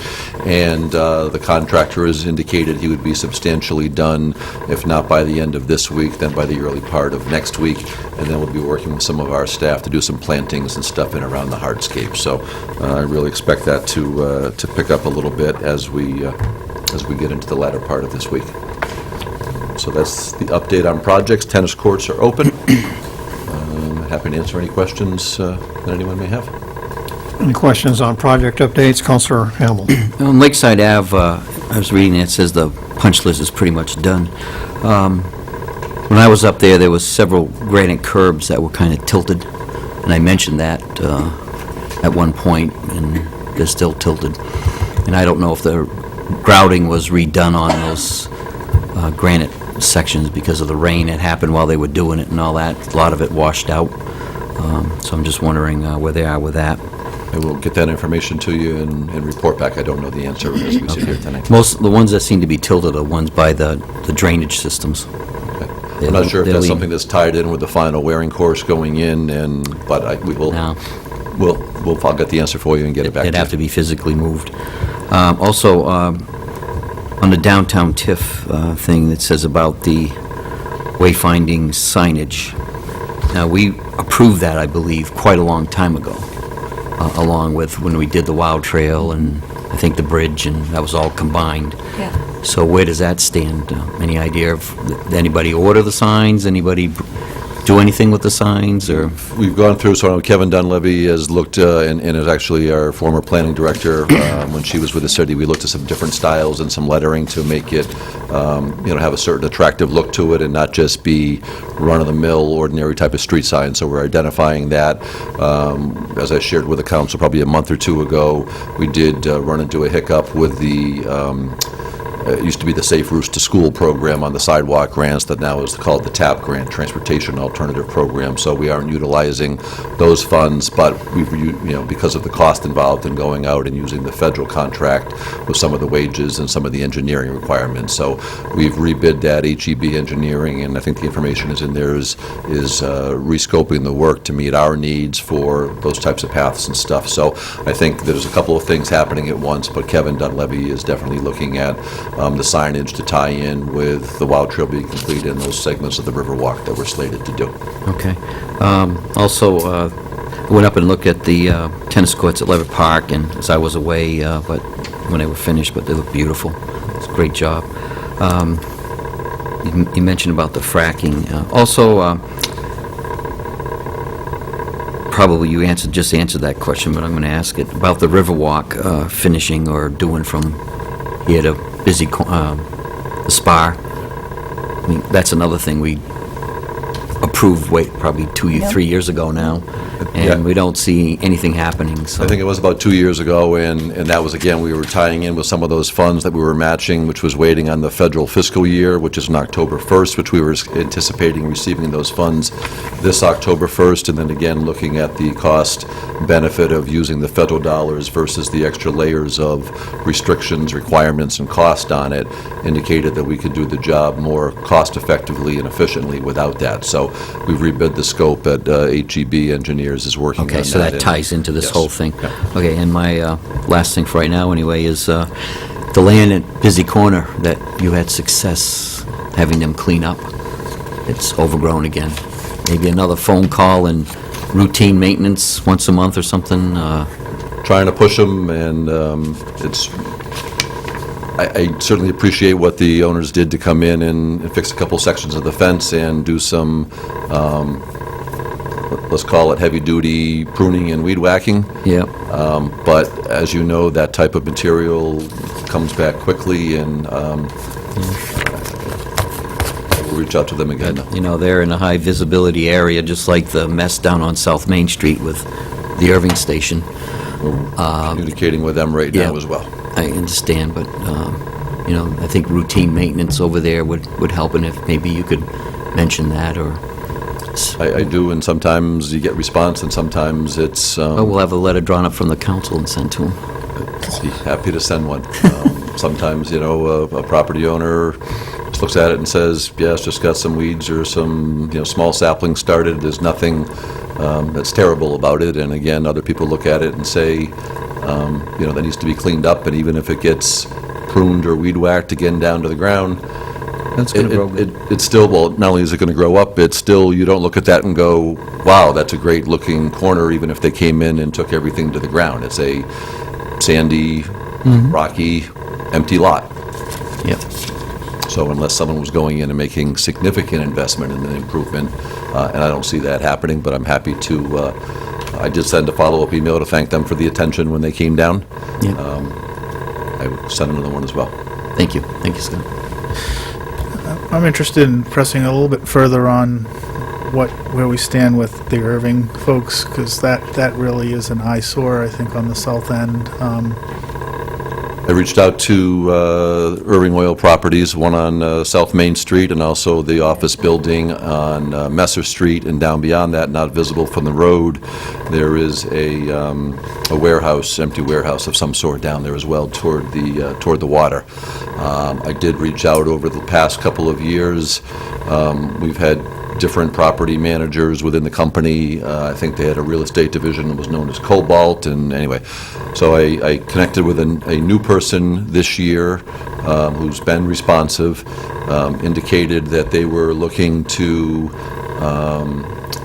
I: And the contractor has indicated he would be substantially done, if not by the end of this week, then by the early part of next week. And then we'll be working with some of our staff to do some plantings and stuff in around the hardscape. So I really expect that to pick up a little bit as we get into the latter part of this week. So that's the update on projects. Tennis courts are open. Happy to answer any questions that anyone may have.
B: Any questions on project updates? Councilor Hamel.
F: On Lakeside Ave, I was reading it says the punch list is pretty much done. When I was up there, there was several granite curbs that were kind of tilted, and I mentioned that at one point, and they're still tilted. And I don't know if the grouting was redone on those granite sections because of the rain that happened while they were doing it and all that. A lot of it washed out. So I'm just wondering where they are with that.
I: I will get that information to you and report back. I don't know the answer as we sit here tonight.
F: Most the ones that seem to be tilted are ones by the drainage systems.
I: Okay. I'm not sure if that's something that's tied in with the final wearing course going in, but I'll get the answer for you and get it back to you.
F: It'd have to be physically moved. Also, on the downtown TIF thing that says about the wayfinding signage, now we approved that, I believe, quite a long time ago, along with when we did the Wild Trail and I think the bridge, and that was all combined.
C: Yeah.
F: So where does that stand? Any idea of, did anybody order the signs? Anybody do anything with the signs, or?
I: We've gone through, so Kevin Dunleavy has looked, and is actually our former planning director, when she was with the city, we looked at some different styles and some lettering to make it, have a certain attractive look to it and not just be run-of-the-mill, ordinary type of street sign. So we're identifying that. As I shared with the council probably a month or two ago, we did run into a hiccup with the it used to be the Safe Routes to School program on the sidewalk grants that now is called the TAP grant, Transportation Alternative Program. So we aren't utilizing those funds, but we've, because of the cost involved in going out and using the federal contract with some of the wages and some of the engineering requirements. So we've rebid that. HEB Engineering, and I think the information is in there, is rescoping the work to meet our needs for those types of paths and stuff. So I think there's a couple of things happening at once, but Kevin Dunleavy is definitely looking at the signage to tie in with the Wild Trail being complete and those segments of the Riverwalk that we're slated to do.
F: Okay. Also, I went up and looked at the tennis courts at Levitt Park, and as I was away, but when they were finished, but they look beautiful. It's a great job. You mentioned about the fracking. Also, probably you just answered that question, but I'm going to ask it about the Riverwalk finishing or doing from here to the Spar. I mean, that's another thing we approved, probably 3 years ago now,
I: Yeah.
F: and we don't see anything happening, so.
I: I think it was about 2 years ago, and that was, again, we were tying in with some of those funds that we were matching, which was waiting on the federal fiscal year, which is on October 1st, which we were anticipating receiving those funds this October 1st, and then again, looking at the cost benefit of using the federal dollars versus the extra layers of restrictions, requirements, and cost on it, indicated that we could do the job more cost-effectively and efficiently without that. So we've rebid the scope at HEB Engineers is working on that.
F: Okay, so that
I: and-
F: ties into this
I: Yes.
F: whole thing.
I: Yeah.
F: Okay, and my last thing for right now, anyway, is the land at Busy Corner that you had success having them clean up. It's overgrown again. Maybe another phone call and routine maintenance once a month or something?
I: Trying to push them, and it's, I certainly appreciate what the owners did to come in and fix a couple sections of the fence and do some, let's call it heavy-duty pruning and weed whacking.
F: Yep.
I: But as you know, that type of material comes back quickly, and we'll reach out to them again.
F: You know, they're in a high-visibility area, just like the mess down on South Main Street with the Irving Station.
I: Communicating with them right now
F: yeah.
I: as well.
F: I understand, but, you know, I think routine maintenance over there would help, and if maybe you could mention that, or...
I: I do, and sometimes you get response, and sometimes it's...
F: Oh, we'll have a letter drawn up from the council and sent to them.
I: Be happy to send one. Sometimes, you know, a property owner just looks at it and says, yeah, it's just got some weeds or some, you know, small saplings started. There's nothing that's terrible about it. And again, other people look at it and say, you know, that needs to be cleaned up. And even if it gets pruned or weed whacked again down to the ground,
F: That's going to grow.
I: it's still, well, not only is it going to grow up, it's still, you don't look at that and go, wow, that's a great looking corner, even if they came in and took everything to the ground. It's a sandy, rocky, empty lot.
F: Yep.
I: So unless someone was going in and making significant investment in the improvement, and I don't see that happening, but I'm happy to, I did send a follow-up email to thank them for the attention when they came down.
F: Yep.
I: I would send another one as well.
F: Thank you. Thank you, Scott.
H: I'm interested in pressing a little bit further on where we stand with the Irving folks, because that really is an eyesore, I think, on the south end.
I: I reached out to Irving Oil Properties, one on South Main Street, and also the office building on Messer Street, and down beyond that, not visible from the road, there is a warehouse, empty warehouse of some sort down there as well, toward the water. I did reach out over the past couple of years. We've had different property managers within the company. I think they had a real estate division that was known as Cobalt, and anyway. So I connected with a new person this year who's been responsive, indicated that they were looking to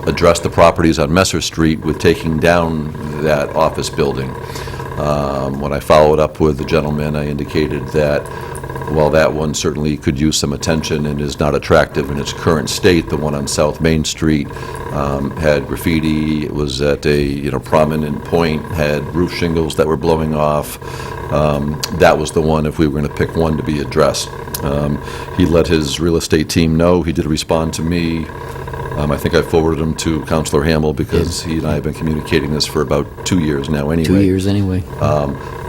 I: address the properties on Messer Street with taking down that office building. When I followed up with the gentleman, I indicated that while that one certainly could use some attention and is not attractive in its current state, the one on South Main Street had graffiti, it was at a prominent point, had roof shingles that were blowing off. That was the one, if we were going to pick one to be addressed. He let his real estate team know. He did respond to me. I think I forwarded him to Councilor Hamel because he and I have been communicating this for about 2 years now anyway.
F: 2 years anyway.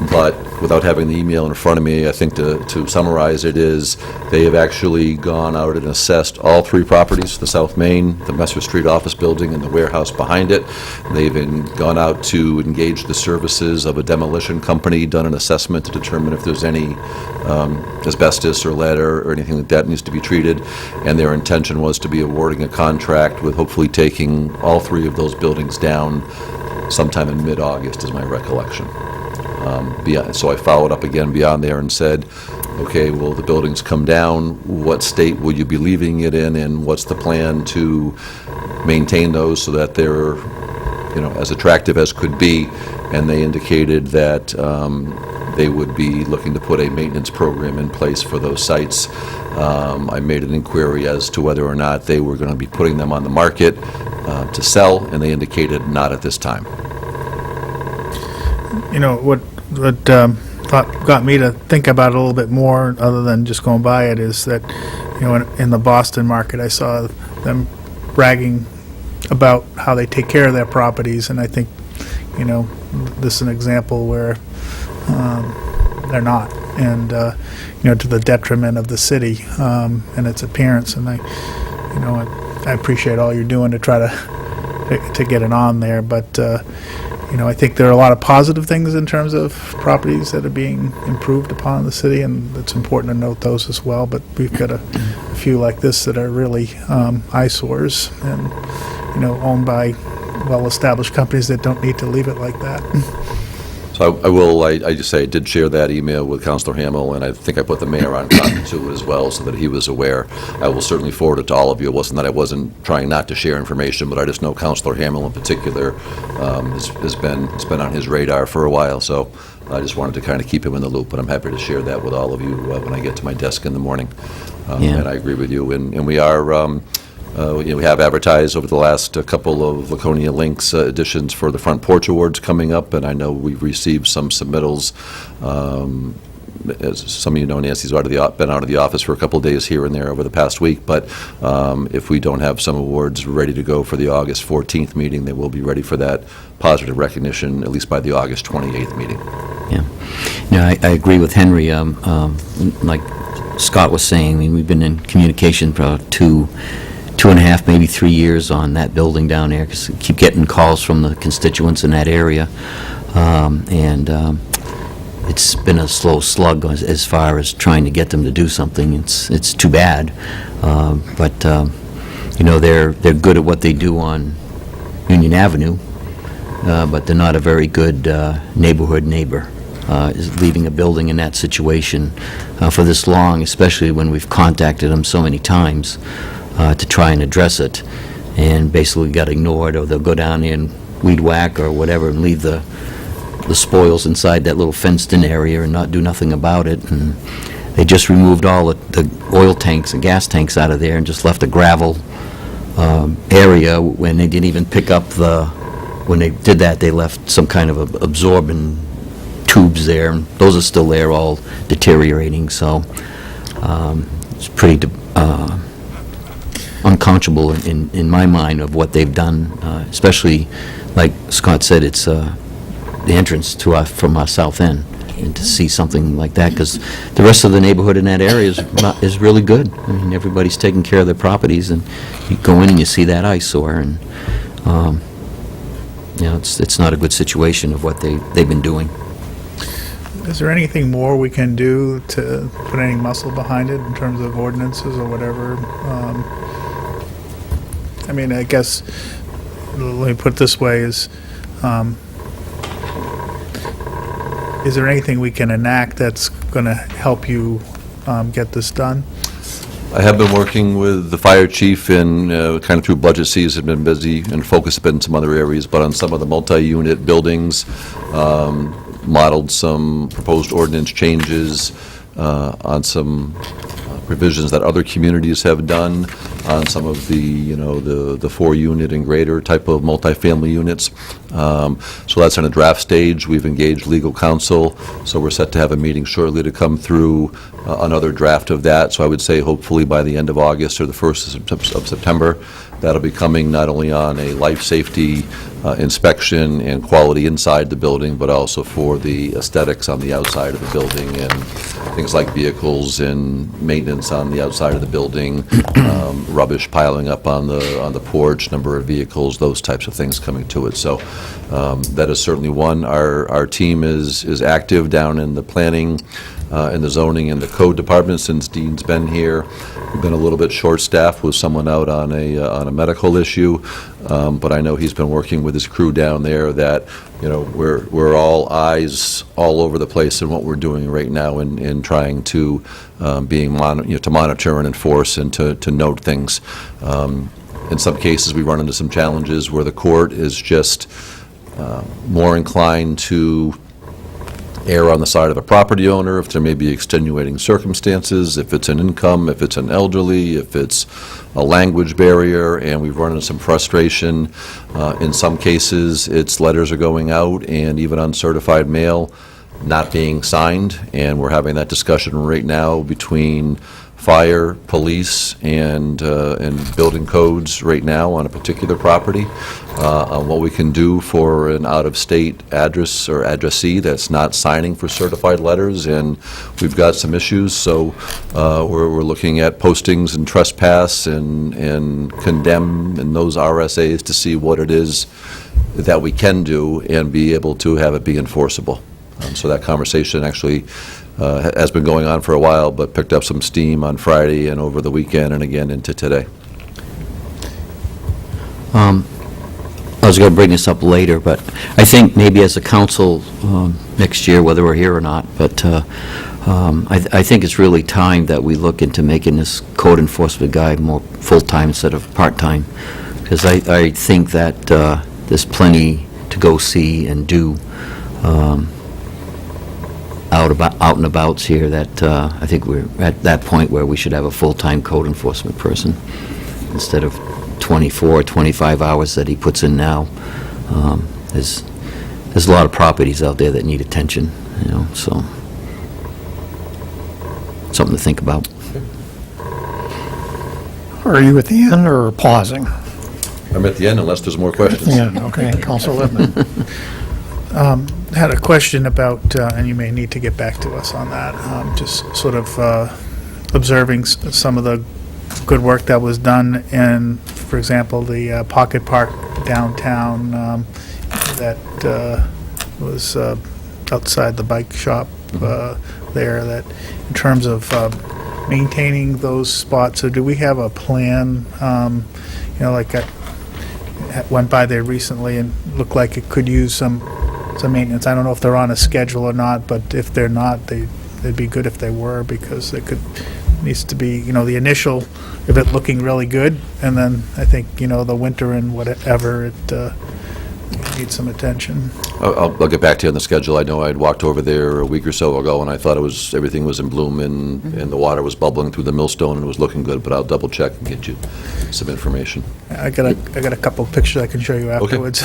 I: But without having the email in front of me, I think to summarize it is, they have actually gone out and assessed all three properties, the South Main, the Messer Street office building, and the warehouse behind it. They've gone out to engage the services of a demolition company, done an assessment to determine if there's any asbestos or lead or anything like that needs to be treated, and their intention was to be awarding a contract with hopefully taking all three of those buildings down sometime in mid-August, is my recollection. So I followed up again beyond there and said, okay, will the buildings come down? What state will you be leaving it in, and what's the plan to maintain those so that they're, as attractive as could be? And they indicated that they would be looking to put a maintenance program in place for those sites. I made an inquiry as to whether or not they were going to be putting them on the market to sell, and they indicated not at this time.
H: What got me to think about it a little bit more, other than just going by it, is that, in the Boston market, I saw them bragging about how they take care of their properties, and I think, this is an example where they're not, and, to the detriment of the city and its appearance, and I appreciate all you're doing to try to get it on there, but, I think there are a lot of positive things in terms of properties that are being improved upon in the city, and it's important to note those as well, but we've got a few like this that are really eyesores and, owned by well-established companies that don't need to leave it like that.
I: So I just say I did share that email with Councilor Hamel, and I think I put the mayor on copy to it as well, so that he was aware. I will certainly forward it to all of you. It wasn't that I wasn't trying not to share information, but I just know Councilor Hamel in particular has been on his radar for a while, so I just wanted to kind of keep him in the loop, but I'm happy to share that with all of you when I get to my desk in the morning.
F: Yeah.
I: And I agree with you, and we are... we have advertised over the last couple of Laconia Links editions for the Front Porch Awards coming up, and I know we've received some submittals. As some of you know, Nancy's been out of the office for a couple of days here and there over the past week, but if we don't have some awards ready to go for the August 14th meeting, they will be ready for that positive recognition, at least by the August 28th meeting.
F: Yeah. No, I agree with Henry. Like Scott was saying, I mean, we've been in communication for 2.5, maybe 3 years on that building down there, because we keep getting calls from the constituents in that area. It's been a slow slug as far as trying to get them to do something. It's too bad. But they're good at what they do on Union Avenue, but they're not a very good neighborhood neighbor. Is leaving a building in that situation for this long, especially when we've contacted them so many times to try and address it, and basically got ignored, or they'll go down there and weed whack or whatever and leave the spoils inside that little fenced-in area and not do nothing about it. And they just removed all the oil tanks and gas tanks out of there and just left a gravel area when they didn't even pick up when they did that, they left some kind of absorbent tubes there, and those are still there, all deteriorating. So it's pretty unconscionable in my mind of what they've done, especially, like Scott said, it's the entrance to us from our south end, and to see something like that, because the rest of the neighborhood in that area is really good. I mean, everybody's taking care of their properties, and you go in and you see that eyesore, and it's not a good situation of what they've been doing.
H: Is there anything more we can do to put any muscle behind it in terms of ordinances or whatever? I guess, let me put it this way, is there anything we can enact that's going to help you get this done?
I: I have been working with the fire chief and kind of through budget season, been busy and focused a bit in some other areas, but on some of the multi-unit buildings, modeled some proposed ordinance changes on some provisions that other communities have done on some of the 4-unit and greater type of multifamily units. So that's in a draft stage. We've engaged legal counsel, so we're set to have a meeting shortly to come through another draft of that. So I would say hopefully by the end of August or the 1st of September, that'll be coming not only on a life safety inspection and quality inside the building, but also for the aesthetics on the outside of the building, and things like vehicles and maintenance on the outside of the building, rubbish piling up on the porch, number of vehicles, those types of things coming to it. So that is certainly one. Our team is active down in the planning, in the zoning and the code department since Dean's been here. We've been a little bit short-staffed with someone out on a medical issue, but I know he's been working with his crew down there that, we're all eyes all over the place in what we're doing right now in trying to to monitor and enforce and to note things. In some cases, we run into some challenges where the court is just more inclined to err on the side of a property owner if there may be extenuating circumstances, if it's an income, if it's an elderly, if it's a language barrier, and we've run into some frustration. In some cases, it's letters are going out and even uncertified mail not being signed, and we're having that discussion right now between fire, police, and building codes right now on a particular property, on what we can do for an out-of-state address or addressee that's not signing for certified letters, and we've got some issues, so we're looking at postings and trespass and condemn and those RSAs to see what it is that we can do and be able to have it be enforceable. So that conversation actually has been going on for a while, but picked up some steam on Friday and over the weekend and again into today.
F: I was going to bring this up later, but I think maybe as a council next year, whether we're here or not, but I think it's really time that we look into making this code enforcement guy more full-time instead of part-time, because I think that there's plenty to go see and do out and abouts here that I think we're at that point where we should have a full-time code enforcement person instead of 24, 25 hours that he puts in now. There's a lot of properties out there that need attention, so something to think about.
B: Are you at the end or pausing?
I: I'm at the end unless there's more questions.
B: Yeah, okay, Councilor Lippman.
H: Had a question about, and you may need to get back to us on that, just sort of observing some of the good work that was done in, for example, the Pocket Park downtown that was outside the bike shop there, that in terms of maintaining those spots, so do we have a plan, like I went by there recently and looked like it could use some maintenance. I don't know if they're on a schedule or not, but if they're not, they'd be good if they were, because it needs to be, the initial of it looking really good, and then I think, the winter and whatever, it needs some attention.
I: I'll get back to you on the schedule. I know I'd walked over there a week or so ago, and I thought everything was in bloom, and the water was bubbling through the millstone, and it was looking good, but I'll double check and get you some information.
H: I got a couple of pictures I can show you afterwards.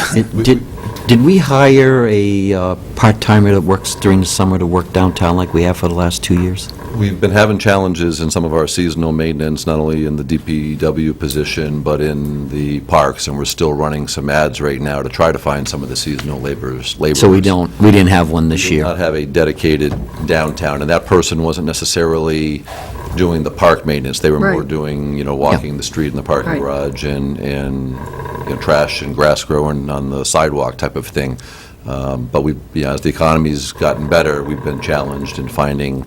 F: Did we hire a part-timer that works during the summer to work downtown like we have for the last 2 years?
I: We've been having challenges in some of our seasonal maintenance, not only in the DPW position, but in the parks, and we're still running some ads right now to try to find some of the seasonal laborers.
F: So we didn't have one this
I: We
F: year?
I: did not have a dedicated downtown, and that person wasn't necessarily doing the park maintenance. They were more
C: Right.
I: doing, walking the street in the parking
C: Right.
I: garage and trash and grass growing on the sidewalk type of thing. But as the economy's gotten better, we've been challenged in finding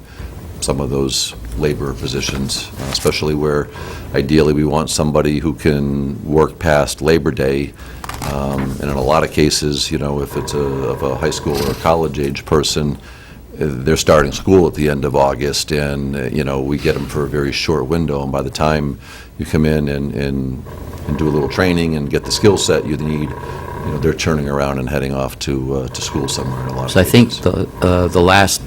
I: some of those labor positions, especially where ideally we want somebody who can work past Labor Day. And in a lot of cases, if it's of a high school or a college-age person, they're starting school at the end of August, and, we get them for a very short window, and by the time you come in and do a little training and get the skill set you need, they're turning around and heading off to school somewhere in a lot of
F: So I think
I: cases.
F: the last,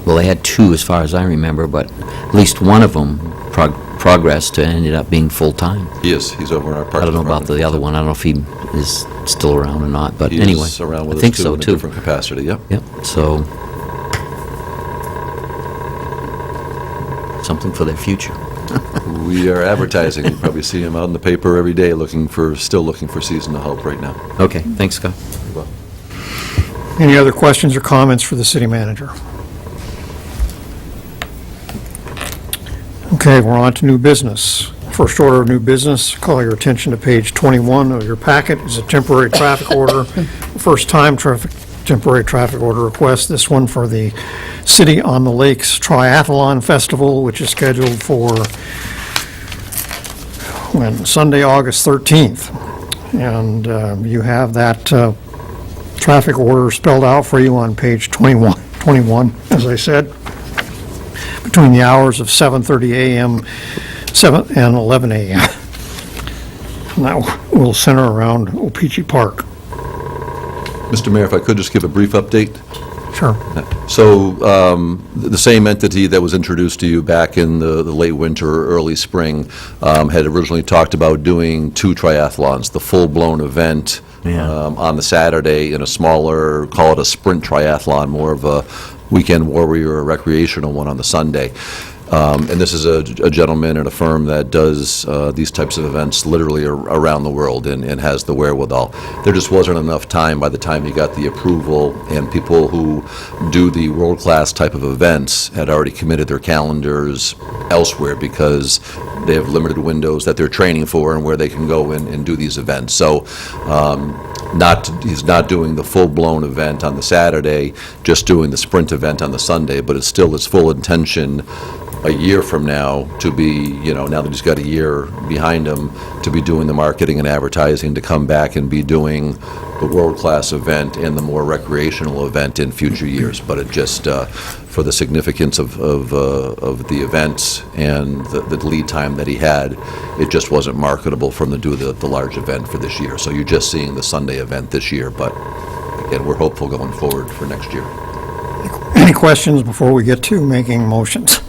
F: well, they had two as far as I remember, but at least one of them progressed and ended up being full-time.
I: He's over in our park
F: I don't know about
I: department.
F: the other one. I don't know if he is still around or not, but
I: He
F: anyway.
I: is around with
F: I
I: us,
F: think
I: too,
F: so,
I: in a
F: too.
I: different capacity, yep.
F: Yep, so something for their future.
I: We are advertising. You probably see him out in the paper every day still looking for seasonal help right now.
F: Okay, thanks, Scott.
I: Well,
B: Any other questions or comments for the city manager? Okay, we're on to new business. First order of new business, call your attention to page 21 of your packet, is a temporary traffic order. First time temporary traffic order request, this one for the City on the Lakes Triathlon Festival, which is scheduled for Sunday, August 13th. And you have that traffic order spelled out for you on page 21, as I said, between the hours of 7:30 a.m. and 11 a.m. And that will center around Opeechee Park.
I: Mr. Mayor, if I could just give a brief update.
B: Sure.
I: So the same entity that was introduced to you back in the late winter or early spring had originally talked about doing 2 triathlons, the full-blown event on the Saturday and a smaller, call it a sprint triathlon, more of a weekend warrior or recreational one on the Sunday. And this is a gentleman at a firm that does these types of events literally around the world and has the wherewithal. There just wasn't enough time by the time he got the approval, and people who do the world-class type of events had already committed their calendars elsewhere because they have limited windows that they're training for and where they can go and do these events. So he's not doing the full-blown event on the Saturday, just doing the sprint event on the Sunday, but it's still his full intention a year from now to be, now that he's got a year behind him, to be doing the marketing and advertising, to come back and be doing the world-class event and the more recreational event in future years. But it just, for the significance of the events and the lead time that he had, it just wasn't marketable for him to do the large event for this year. So you're just seeing the Sunday event this year, but again, we're hopeful going forward for next year.
B: Any questions before we get to making motions?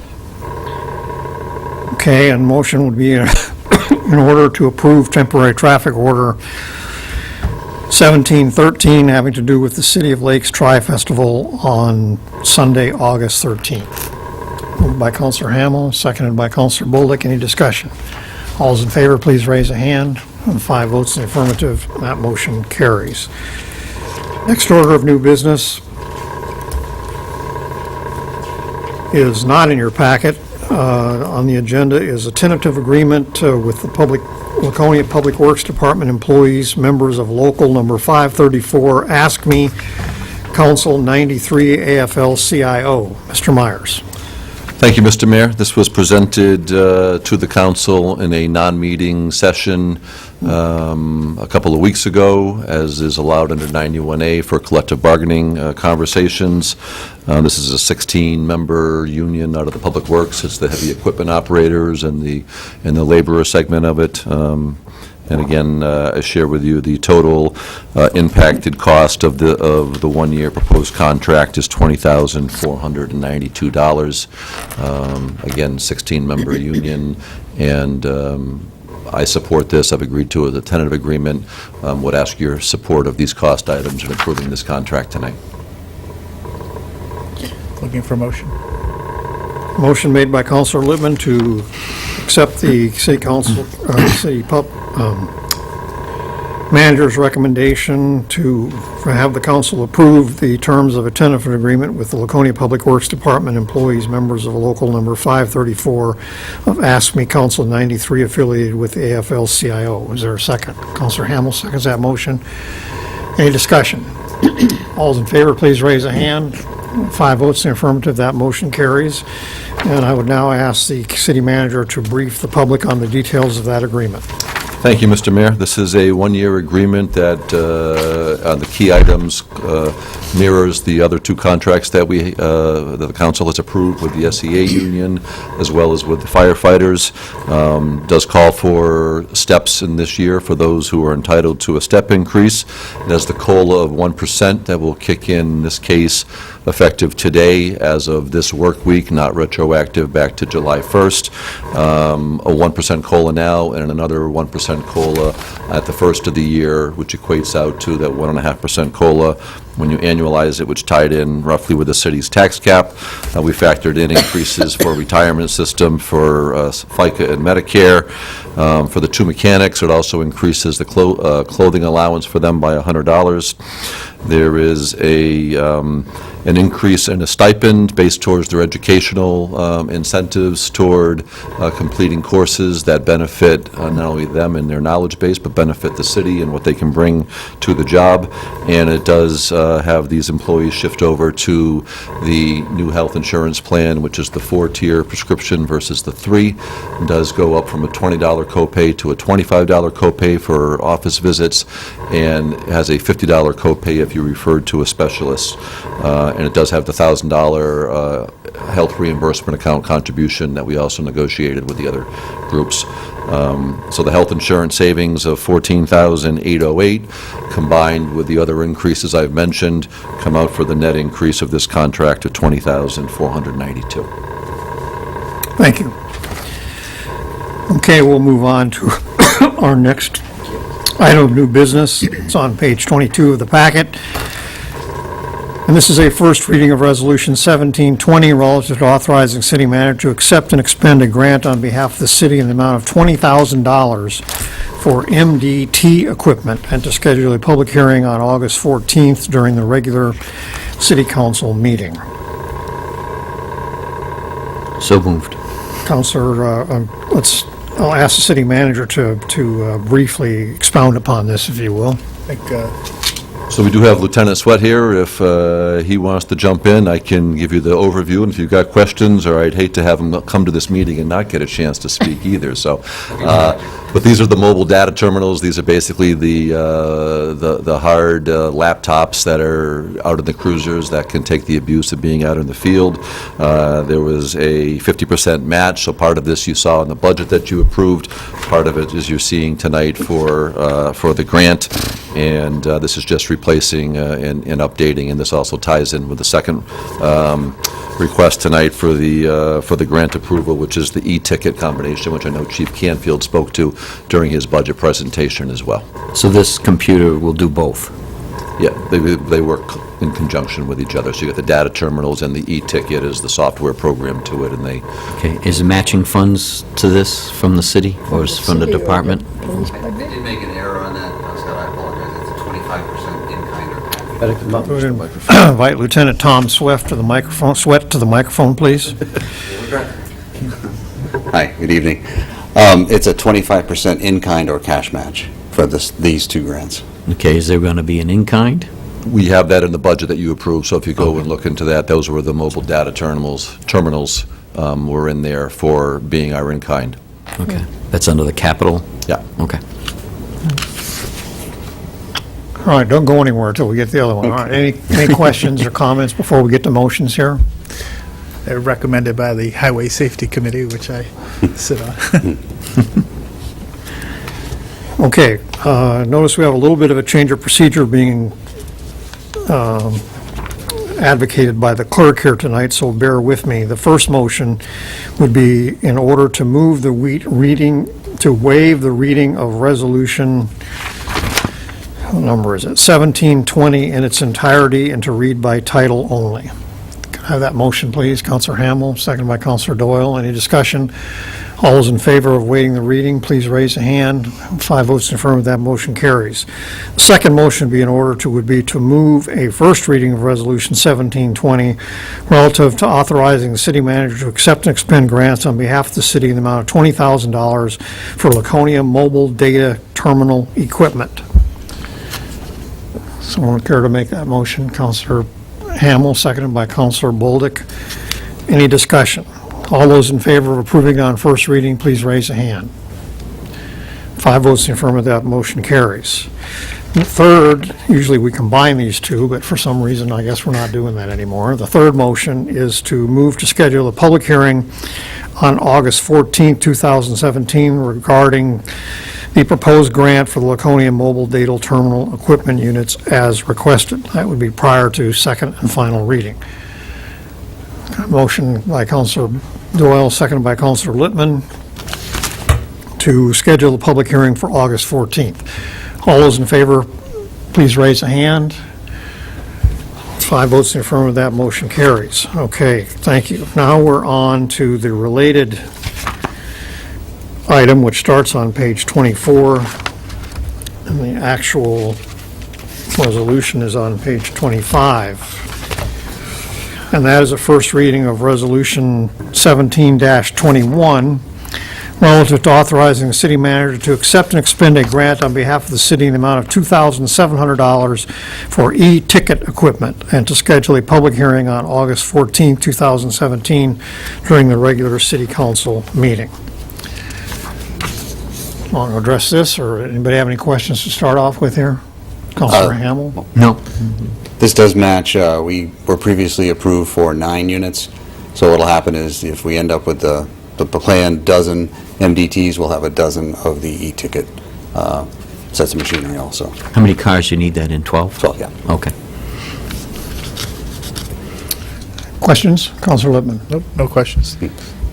B: Okay, and motion would be in order to approve temporary traffic order 1713 having to do with the City of Lakes Tri-Festival on Sunday, August 13th. Moved by Counselor Hamel, seconded by Counselor Bolduc. Any discussion? All those in favor, please raise a hand. And 5 votes in the affirmative, that motion carries. Next order of new business is not in your packet. On the agenda is a tentative agreement with the Laconia Public Works Department employees, members of Local Number 534, Ask Me, Council 93 AFL-CIO. Mr. Myers.
I: Thank you, Mr. Mayor. This was presented to the council in a non-meeting session a couple of weeks ago, as is allowed under 91A for collective bargaining conversations. This is a 16-member union out of the Public Works. It's the heavy equipment operators and the laborer segment of it. And again, I share with you the total impacted cost of the one-year proposed contract is $20,492. Again, 16-member union, and I support this. I've agreed to the tentative agreement. Would ask your support of these cost items in approving this contract tonight.
H: Looking for motion.
B: Motion made by Councilor Littman to accept the City Council, Manager's recommendation to have the council approve the terms of a tentative agreement with the Laconia Public Works Department employees, members of Local Number 534 of Ask Me, Council 93, affiliated with the AFL-CIO. Is there a second? Councilor Hamel seconds that motion. Any discussion? All those in favor, please raise a hand. 5 votes in the affirmative, that motion carries. And I would now ask the city manager to brief the public on the details of that agreement.
I: Thank you, Mr. Mayor. This is a one-year agreement that, on the key items, mirrors the other 2 contracts that that the council has approved with the SEA union, as well as with the firefighters. Does call for steps in this year for those who are entitled to a step increase. It has the COLA of 1% that will kick in this case effective today as of this work week, not retroactive back to July 1st. A 1% COLA now and another 1% COLA at the first of the year, which equates out to that 1.5% COLA when you annualize it, which tied in roughly with the city's tax cap. We factored in increases for retirement system, for FICA and Medicare. For the 2 mechanics, it also increases the clothing allowance for them by $100. There is an increase in a stipend based towards their educational incentives toward completing courses that benefit not only them and their knowledge base, but benefit the city and what they can bring to the job. And it does have these employees shift over to the new health insurance plan, which is the 4-tier prescription versus the 3. It does go up from a $20 copay to a $25 copay for office visits, and has a $50 copay if you're referred to a specialist. And it does have the $1,000 health reimbursement account contribution that we also negotiated with the other groups. So the health insurance savings of $14,808 combined with the other increases I've mentioned come out for the net increase of this contract of $20,492.
B: Thank you. Okay, we'll move on to our next item of new business. It's on page 22 of the packet. And this is a first reading of Resolution 1720 relative to authorizing city manager to accept and expend a grant on behalf of the city in the amount of $20,000 for MDT equipment and to schedule a public hearing on August 14th during the regular city council meeting.
F: So moved.
B: Counselor, I'll ask the city manager to briefly expound upon this, if you will.
H: I think,
I: So we do have Lieutenant Sweat here. If he wants to jump in, I can give you the overview, and if you've got questions, or I'd hate to have him come to this meeting and not get a chance to speak either, so. But these are the mobile data terminals. These are basically the hard laptops that are out in the cruisers that can take the abuse of being out in the field. There was a 50% match, so part of this you saw in the budget that you approved. Part of it is you're seeing tonight for the grant, and this is just replacing and updating, and this also ties in with the second request tonight for the grant approval, which is the e-ticket combination, which I know Chief Canfield spoke to during his budget presentation as well.
F: So this computer will do both?
I: Yeah, they work in conjunction with each other. So you got the data terminals, and the e-ticket is the software program to it, and they...
F: Okay, is matching funds to this from the city, or is from the department?
L: I did make an error on that, Scott, I apologize. It's a 25% in-kind or cash.
A: Better come up.
B: Invite Lieutenant Tom Swift to the microphone, please.
L: Hi, good evening. It's a 25% in-kind or cash match for these two grants.
F: Okay, is there going to be an in-kind?
I: We have that in the budget that you approved, so if you go and look into that, those were the mobile data terminals were in there for being our in-kind.
F: Okay, that's under the capital?
I: Yeah.
F: Okay.
B: All right, don't go anywhere until we get the other one. All right, any questions or comments before we get to motions here?
H: they're recommended by the Highway Safety Committee, which I sit on.
B: Okay, notice we have a little bit of a change of procedure being advocated by the clerk here tonight, so bear with me. The first motion would be in order to move the to waive the reading of resolution, what number is it, 1720 in its entirety and to read by title only. Can I have that motion, please? Councilor Hamel, seconded by Councilor Doyle. Any discussion? All those in favor of waiving the reading, please raise a hand. 5 votes in affirmative, that motion carries. The second motion would be to move a first reading of Resolution 1720 relative to authorizing the city manager to accept and expend grants on behalf of the city in the amount of $20,000 for Laconia mobile data terminal equipment. Someone care to make that motion? Councilor Hamel, seconded by Councilor Bolduc. Any discussion? All those in favor of approving on first reading, please raise a hand. 5 votes in affirmative, that motion carries. Third, usually we combine these two, but for some reason, I guess we're not doing that anymore. The third motion is to move to schedule a public hearing on August 14, 2017 regarding the proposed grant for the Laconia mobile data terminal equipment units as requested. That would be prior to second and final reading. Motion by Councilor Doyle, seconded by Councilor Littman, to schedule a public hearing for August 14th. All those in favor, please raise a hand. 5 votes in affirmative, that motion carries. Okay, thank you. Now we're on to the related item, which starts on page 24, and the actual resolution is on page 25. And that is a first reading of Resolution 17-21, relative to authorizing the city manager to accept and expend a grant on behalf of the city in the amount of $2,700 for e-ticket equipment, and to schedule a public hearing on August 14, 2017, during the regular city council meeting. Want to address this, or anybody have any questions to start off with here? Councilor Hamel?
F: No.
L: This does match, we were previously approved for 9 units, so what'll happen is if we end up with the planned dozen MDTs, we'll have a dozen of the e-ticket sets of machinery also.
F: How many cars do you need that in, 12?
L: 12, yeah.
F: Okay.
B: Questions? Councilor Littman?
H: Nope, no questions.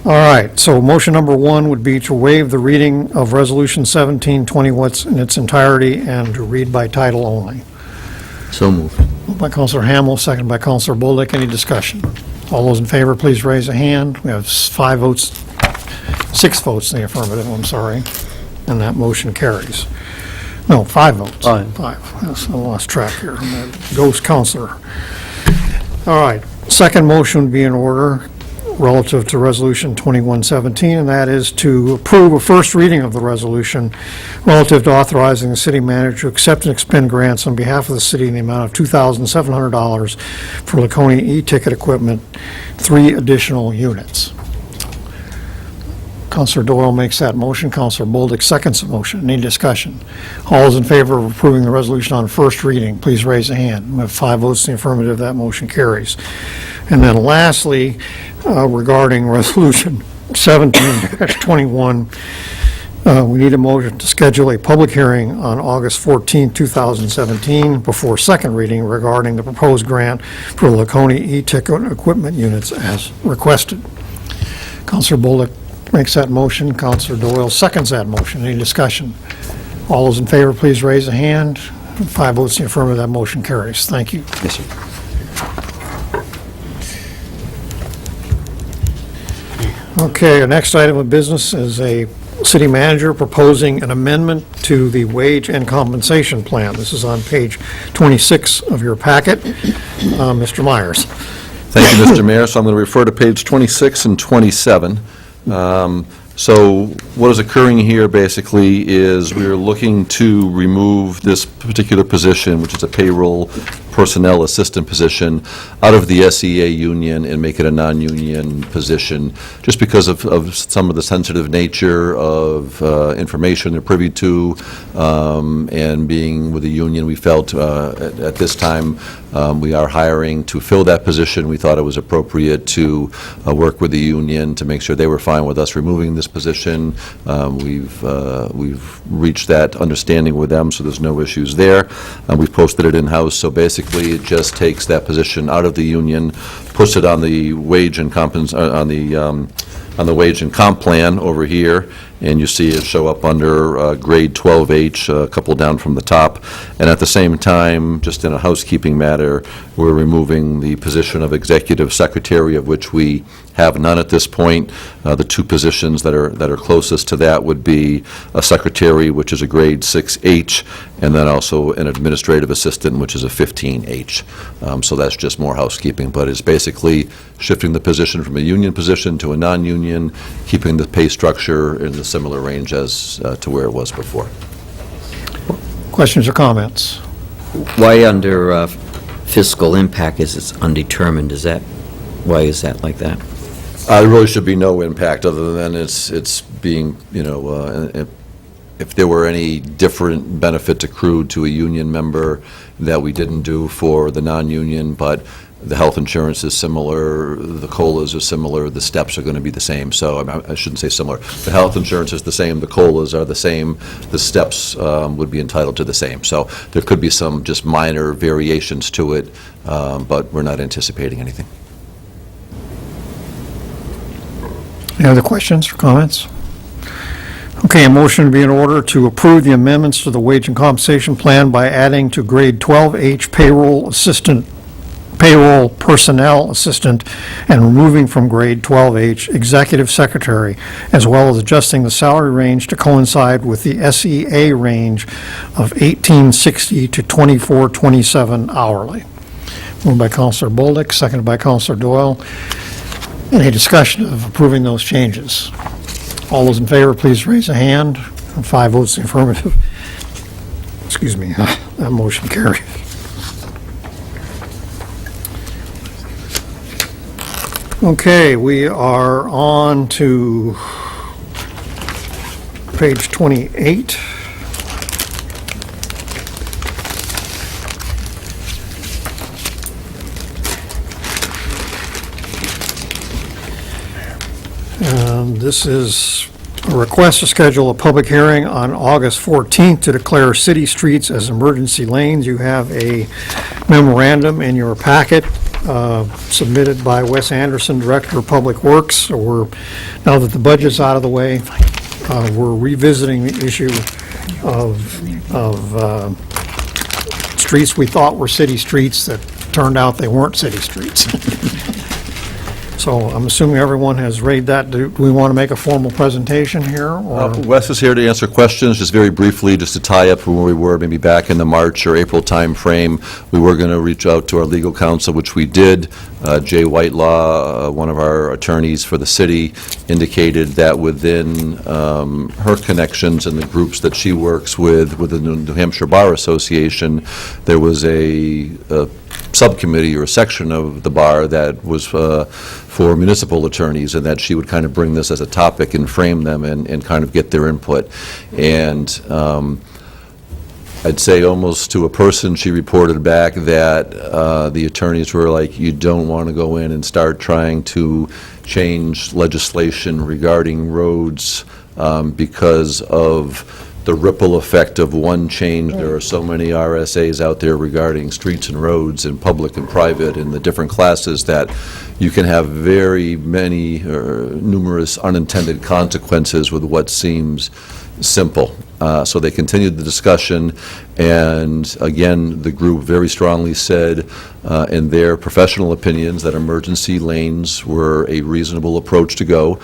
B: All right, so motion number 1 would be to waive the reading of Resolution 1720 in its entirety and to read by title only.
F: So moved.
B: Moved by Counselor Hamel, second by Counselor Bolduc. Any discussion? All those in favor, please raise a hand. We have 6 votes in the affirmative, I'm sorry, and that motion carries. No, 5 votes.
A: 5.
B: 5. Yes, I lost track here. Ghost counselor. All right, second motion would be in order relative to Resolution 2117, and that is to approve a first reading of the resolution relative to authorizing the city manager to accept and expend grants on behalf of the city in the amount of $2,700 for Laconia e-ticket equipment, 3 additional units. Counselor Doyle makes that motion. Counselor Bolduc seconds the motion. Any discussion? All those in favor of approving the resolution on first reading, please raise a hand. We have 5 votes in the affirmative. That motion carries. And then lastly, regarding Resolution 17-21, we need a motion to schedule a public hearing on August 14, 2017, before second reading regarding the proposed grant for Laconia e-ticket equipment units as requested. Counselor Bolduc makes that motion. Counselor Doyle seconds that motion. Any discussion? All those in favor, please raise a hand. 5 votes in the affirmative, that motion carries. Thank you.
L: Yes, sir.
B: Okay, our next item of business is a city manager proposing an amendment to the wage and compensation plan. This is on page 26 of your packet. Mr. Myers.
I: Thank you, Mr. Mayor. So I'm going to refer to page 26 and 27. So what is occurring here basically is we're looking to remove this particular position, which is a payroll personnel assistant position, out of the SEA union and make it a non-union position, just because of some of the sensitive nature of information they're privy to, and being with the union, we felt at this time we are hiring to fill that position. We thought it was appropriate to work with the union to make sure they were fine with us removing this position. We've reached that understanding with them, so there's no issues there. We've posted it in-house, so basically it just takes that position out of the union, puts it on the wage and comp plan over here, and you see it show up under grade 12H, a couple down from the top. And at the same time, just in a housekeeping matter, we're removing the position of executive secretary, of which we have none at this point. The 2 positions that are closest to that would be a secretary, which is a grade 6H, and then also an administrative assistant, which is a 15H. So that's just more housekeeping, but it's basically shifting the position from a union position to a non-union, keeping the pay structure in the similar range as to where it was before.
B: Questions or comments?
F: Why under fiscal impact is it undetermined? Why is that like that?
I: There really should be no impact other than it's being, if there were any different benefit accrued to a union member that we didn't do for the non-union, but the health insurance is similar, the COLAs are similar, the steps are going to be the same. So I shouldn't say similar. The health insurance is the same, the COLAs are the same, the steps would be entitled to the same. So there could be some just minor variations to it, but we're not anticipating anything.
B: Any other questions or comments? Okay, a motion to be in order to approve the amendments to the wage and compensation plan by adding to grade 12H payroll personnel assistant and removing from grade 12H executive secretary, as well as adjusting the salary range to coincide with the SEA range of $18.60 to $24.27 hourly. Moved by Counselor Bolduc, seconded by Counselor Doyle. Any discussion of approving those changes? All those in favor, please raise a hand. 5 votes in the affirmative. Excuse me, that motion carries. Okay, we are on to page 28. This is a request to schedule a public hearing on August 14th to declare city streets as emergency lanes. You have a memorandum in your packet submitted by Wes Anderson, Director of Public Works. So now that the budget's out of the way, we're revisiting the issue of streets we thought were city streets that turned out they weren't city streets. So I'm assuming everyone has read that. Do we want to make a formal presentation here, or?
I: Wes is here to answer questions, just very briefly, just to tie up from where we were, maybe back in the March or April timeframe. We were going to reach out to our legal counsel, which we did. Jay Whitelaw, one of our attorneys for the city, indicated that within her connections and the groups that she works with the New Hampshire Bar Association, there was a subcommittee or a section of the bar that was for municipal attorneys, and that she would kind of bring this as a topic and frame them and kind of get their input. And I'd say almost to a person, she reported back that the attorneys were like, you don't want to go in and start trying to change legislation regarding roads because of the ripple effect of one change. There are so many RSAs out there regarding streets and roads and public and private and the different classes that you can have very many numerous unintended consequences with what seems simple. So they continued the discussion, and again, the group very strongly said in their professional opinions that emergency lanes were a reasonable approach to go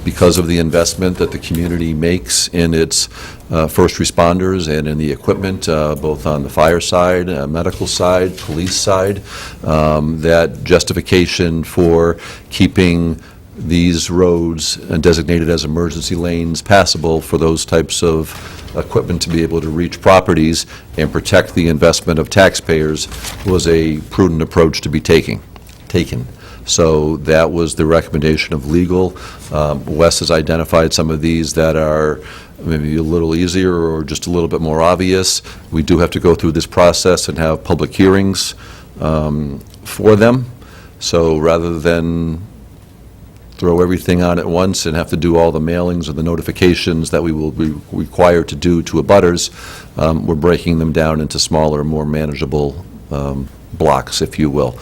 I: because of the investment that the community makes in its first responders and in the equipment, both on the fire side, medical side, police side, that justification for keeping these roads designated as emergency lanes passable for those types of equipment to be able to reach properties and protect the investment of taxpayers was a prudent approach to be taken. So that was the recommendation of legal. Wes has identified some of these that are maybe a little easier or just a little bit more obvious. We do have to go through this process and have public hearings for them. So rather than throw everything on at once and have to do all the mailings or the notifications that we will be required to do to abutters, we're breaking them down into smaller, more manageable blocks, if you will.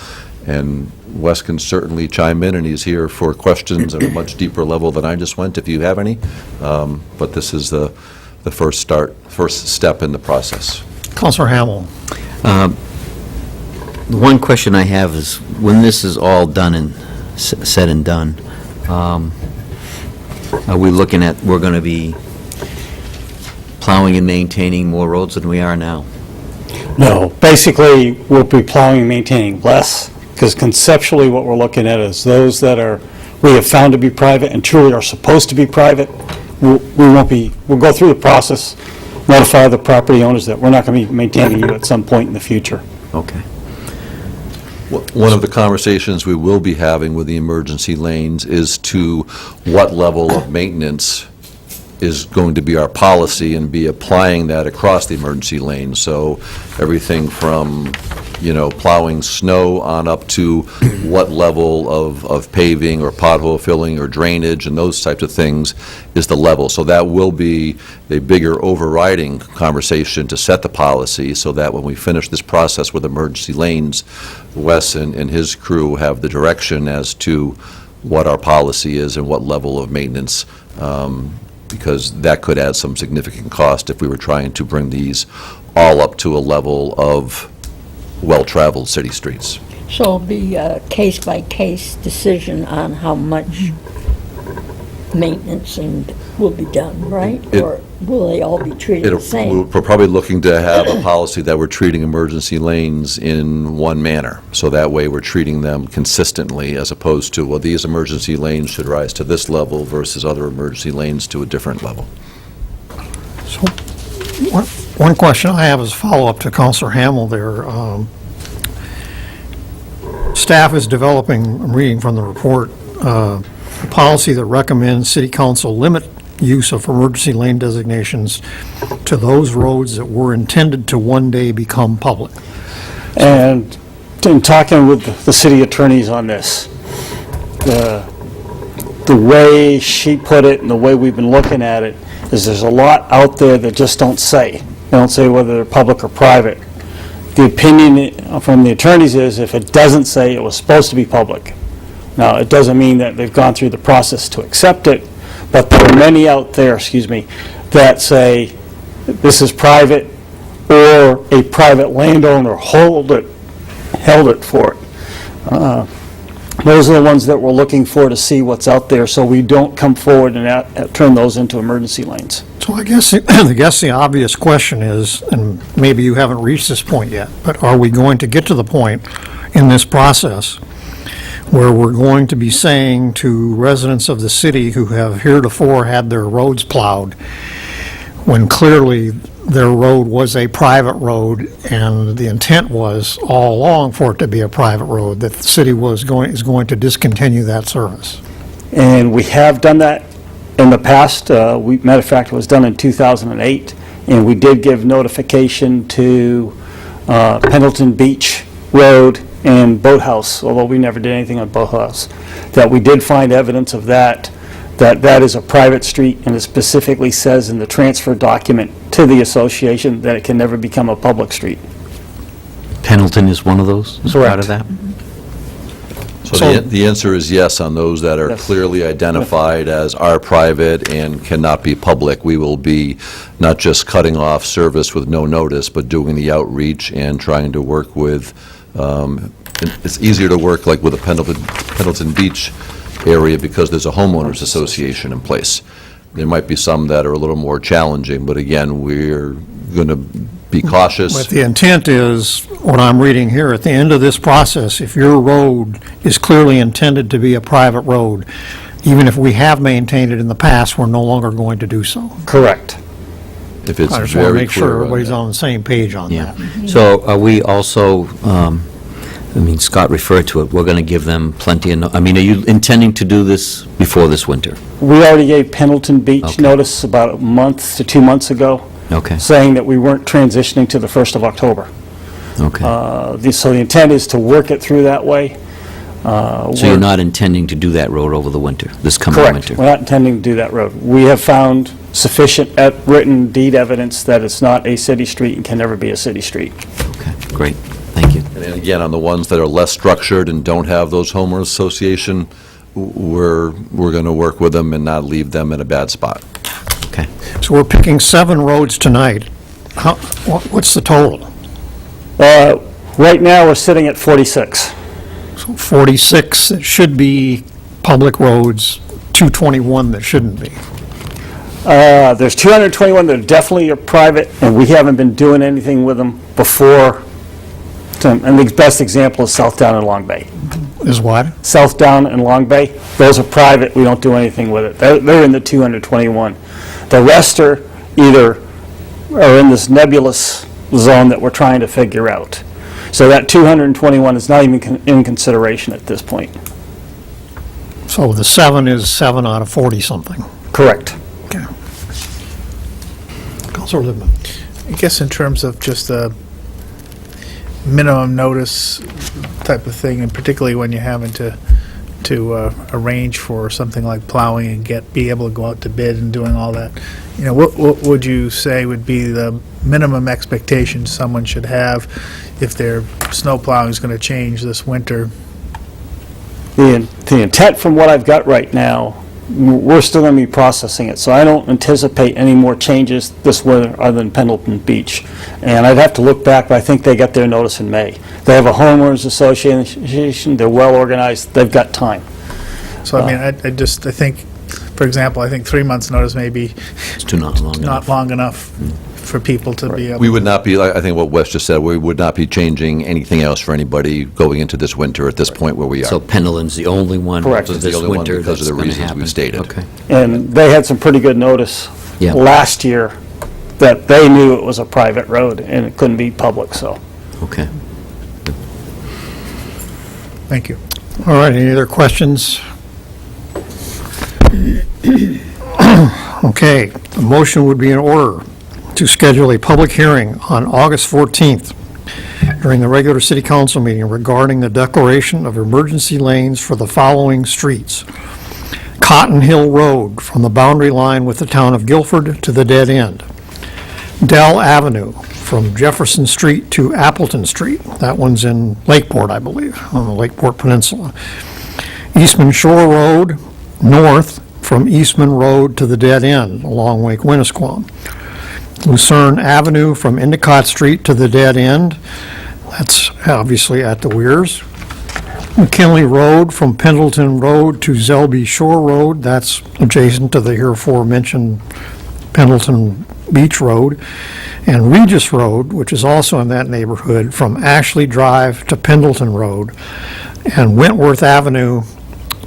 I: And Wes can certainly chime in, and he's here for questions at a much deeper level than I just went, if you have any. But this is the first step in the process.
B: Councilor Hamel.
F: The one question I have is, when this is all done and said and done, are we looking at, we're going to be plowing and maintaining more roads than we are now?
M: No, basically, we'll be plowing and maintaining less, because conceptually what we're looking at is those that we have found to be private and truly are supposed to be private, we'll go through the process, notify the property owners that we're not going to be maintaining you at some point in the future.
F: Okay.
I: One of the conversations we will be having with the emergency lanes is to what level of maintenance is going to be our policy, and be applying that across the emergency lanes. So everything from, plowing snow on up to what level of paving or pothole filling or drainage and those types of things is the level. So that will be a bigger overriding conversation to set the policy, so that when we finish this process with emergency lanes, Wes and his crew have the direction as to what our policy is and what level of maintenance, because that could add some significant cost if we were trying to bring these all up to a level of well-traveled city streets.
C: So it'll be a case-by-case decision on how much maintenance will be done, right? Or will they all be treated the same?
I: We're probably looking to have a policy that we're treating emergency lanes in one manner. So that way we're treating them consistently, as opposed to, well, these emergency lanes should rise to this level versus other emergency lanes to a different level.
B: So one question I have is a follow-up to Councilor Hamel there. Staff is developing, I'm reading from the report, a policy that recommends City Council limit use of emergency lane designations to those roads that were intended to one day become public.
M: And in talking with the city attorneys on this, the way she put it and the way we've been looking at it is there's a lot out there that just don't say. They don't say whether they're public or private. The opinion from the attorneys is if it doesn't say it was supposed to be public. Now, it doesn't mean that they've gone through the process to accept it, but there are many out there, that say this is private, or a private landowner held it for it. Those are the ones that we're looking for to see what's out there, so we don't come forward and turn those into emergency lanes.
B: So I guess the obvious question is, and maybe you haven't reached this point yet, but are we going to get to the point in this process where we're going to be saying to residents of the city who have heretofore had their roads plowed, when clearly their road was a private road and the intent was all along for it to be a private road, that the city is going to discontinue that service?
M: And we have done that in the past. Matter of fact, it was done in 2008, and we did give notification to Pendleton Beach Road and Boathouse, although we never did anything on Boathouse, that we did find evidence of that is a private street, and it specifically says in the transfer document to the association that it can never become a public street.
F: Pendleton is one of those? Is part of that?
I: So the answer is yes on those that are
M: Yes.
I: clearly identified as are private and cannot be public. We will be not just cutting off service with no notice, but doing the outreach and trying to work with, it's easier to work like with the Pendleton Beach area because there's a homeowners association in place. There might be some that are a little more challenging, but again, we're going to be cautious.
B: But the intent is, what I'm reading here, at the end of this process, if your road is clearly intended to be a private road, even if we have maintained it in the past, we're no longer going to do so.
M: Correct.
I: If it's
B: I just want to
I: very
B: make sure
I: clear on
B: everybody's
I: that.
B: on the same page on
F: Yeah.
B: that.
F: So are we also, Scott referred to it, we're going to give them plenty of, are you intending to do this before this winter?
M: We already gave Pendleton Beach
F: Okay.
M: notice about a month to 2 months ago,
F: Okay,
M: saying that we weren't transitioning to the 1st of October.
F: okay.
M: So the intent is to work it through that way.
F: So you're not intending to do that road over the winter, this coming
M: Correct.
F: winter?
M: We're not intending to do that road. We have found sufficient written deed evidence that it's not a city street and can never be a city street.
F: Okay, great, thank you.
I: And again, on the ones that are less structured and don't have those homeowners association, we're going to work with them and not leave them in a bad spot.
F: Okay.
B: So we're picking 7 roads tonight. What's the total?
M: Right now, we're sitting at 46.
B: So 46 that should be public roads, 221 that shouldn't be.
M: There's 221 that are definitely are private, and we haven't been doing anything with them before. And the best example is Southdown and Long Bay.
B: Is what?
M: Southdown and Long Bay, those are private, we don't do anything with it. They're in the 221. The rest are either are in this nebulous zone that we're trying to figure out. So that 221 is not even in consideration at this point.
B: So the 7 is 7 out of 40-something.
M: Correct.
B: Okay. Counselor Lippman.
H: I guess in terms of just a minimum notice type of thing, and particularly when you're having to arrange for something like plowing and be able to go out to bid and doing all that, what would you say would be the minimum expectation someone should have if their snow plowing is going to change this winter?
M: The intent from what I've got right now, we're still going to be processing it, so I don't anticipate any more changes this winter other than Pendleton Beach. And I'd have to look back, but I think they got their notice in May. They have a homeowners association, they're well organized, they've got time.
H: So, I think, for example, I think 3 months' notice may be
F: It's too not long enough.
H: not long enough for people to be able.
I: We would not be, I think what Wes just said, we would not be changing anything else for anybody going into this winter at this point where we are.
F: So Pendleton's the only one for
M: Correct.
F: this
I: It's the only one
F: winter
I: because of
F: that's
I: the
F: going to
I: reasons we
F: happen?
I: stated.
F: Okay.
M: And they had some pretty good notice
F: Yeah.
M: last year that they knew it was a private road and it couldn't be public, so.
F: Okay.
H: Thank you.
B: All right, any other questions? Okay, the motion would be in order to schedule a public hearing on August 14th during the regular city council meeting regarding the declaration of emergency lanes for the following streets. Cotton Hill Road from the boundary line with the town of Guilford to the dead end. Dell Avenue from Jefferson Street to Appleton Street. That one's in Lakeport, I believe, on the Lakeport Peninsula. Eastman Shore Road north from Eastman Road to the dead end along Lake Winnisquam. Lucerne Avenue from Endicott Street to the dead end. That's obviously at the Weirs. McKinley Road from Pendleton Road to Selby Shore Road. That's adjacent to the herefore mentioned Pendleton Beach Road. And Regis Road, which is also in that neighborhood, from Ashley Drive to Pendleton Road. And Wentworth Avenue,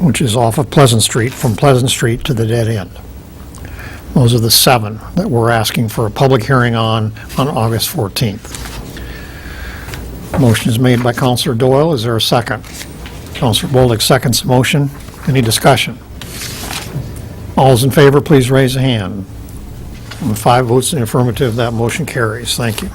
B: which is off of Pleasant Street, from Pleasant Street to the dead end. Those are the 7 that we're asking for a public hearing on August 14th. Motion is made by Counselor Doyle. Is there a second? Counselor Bolduc seconds the motion. Any discussion? All those in favor, please raise a hand. With 5 votes in the affirmative, that motion carries. Thank you.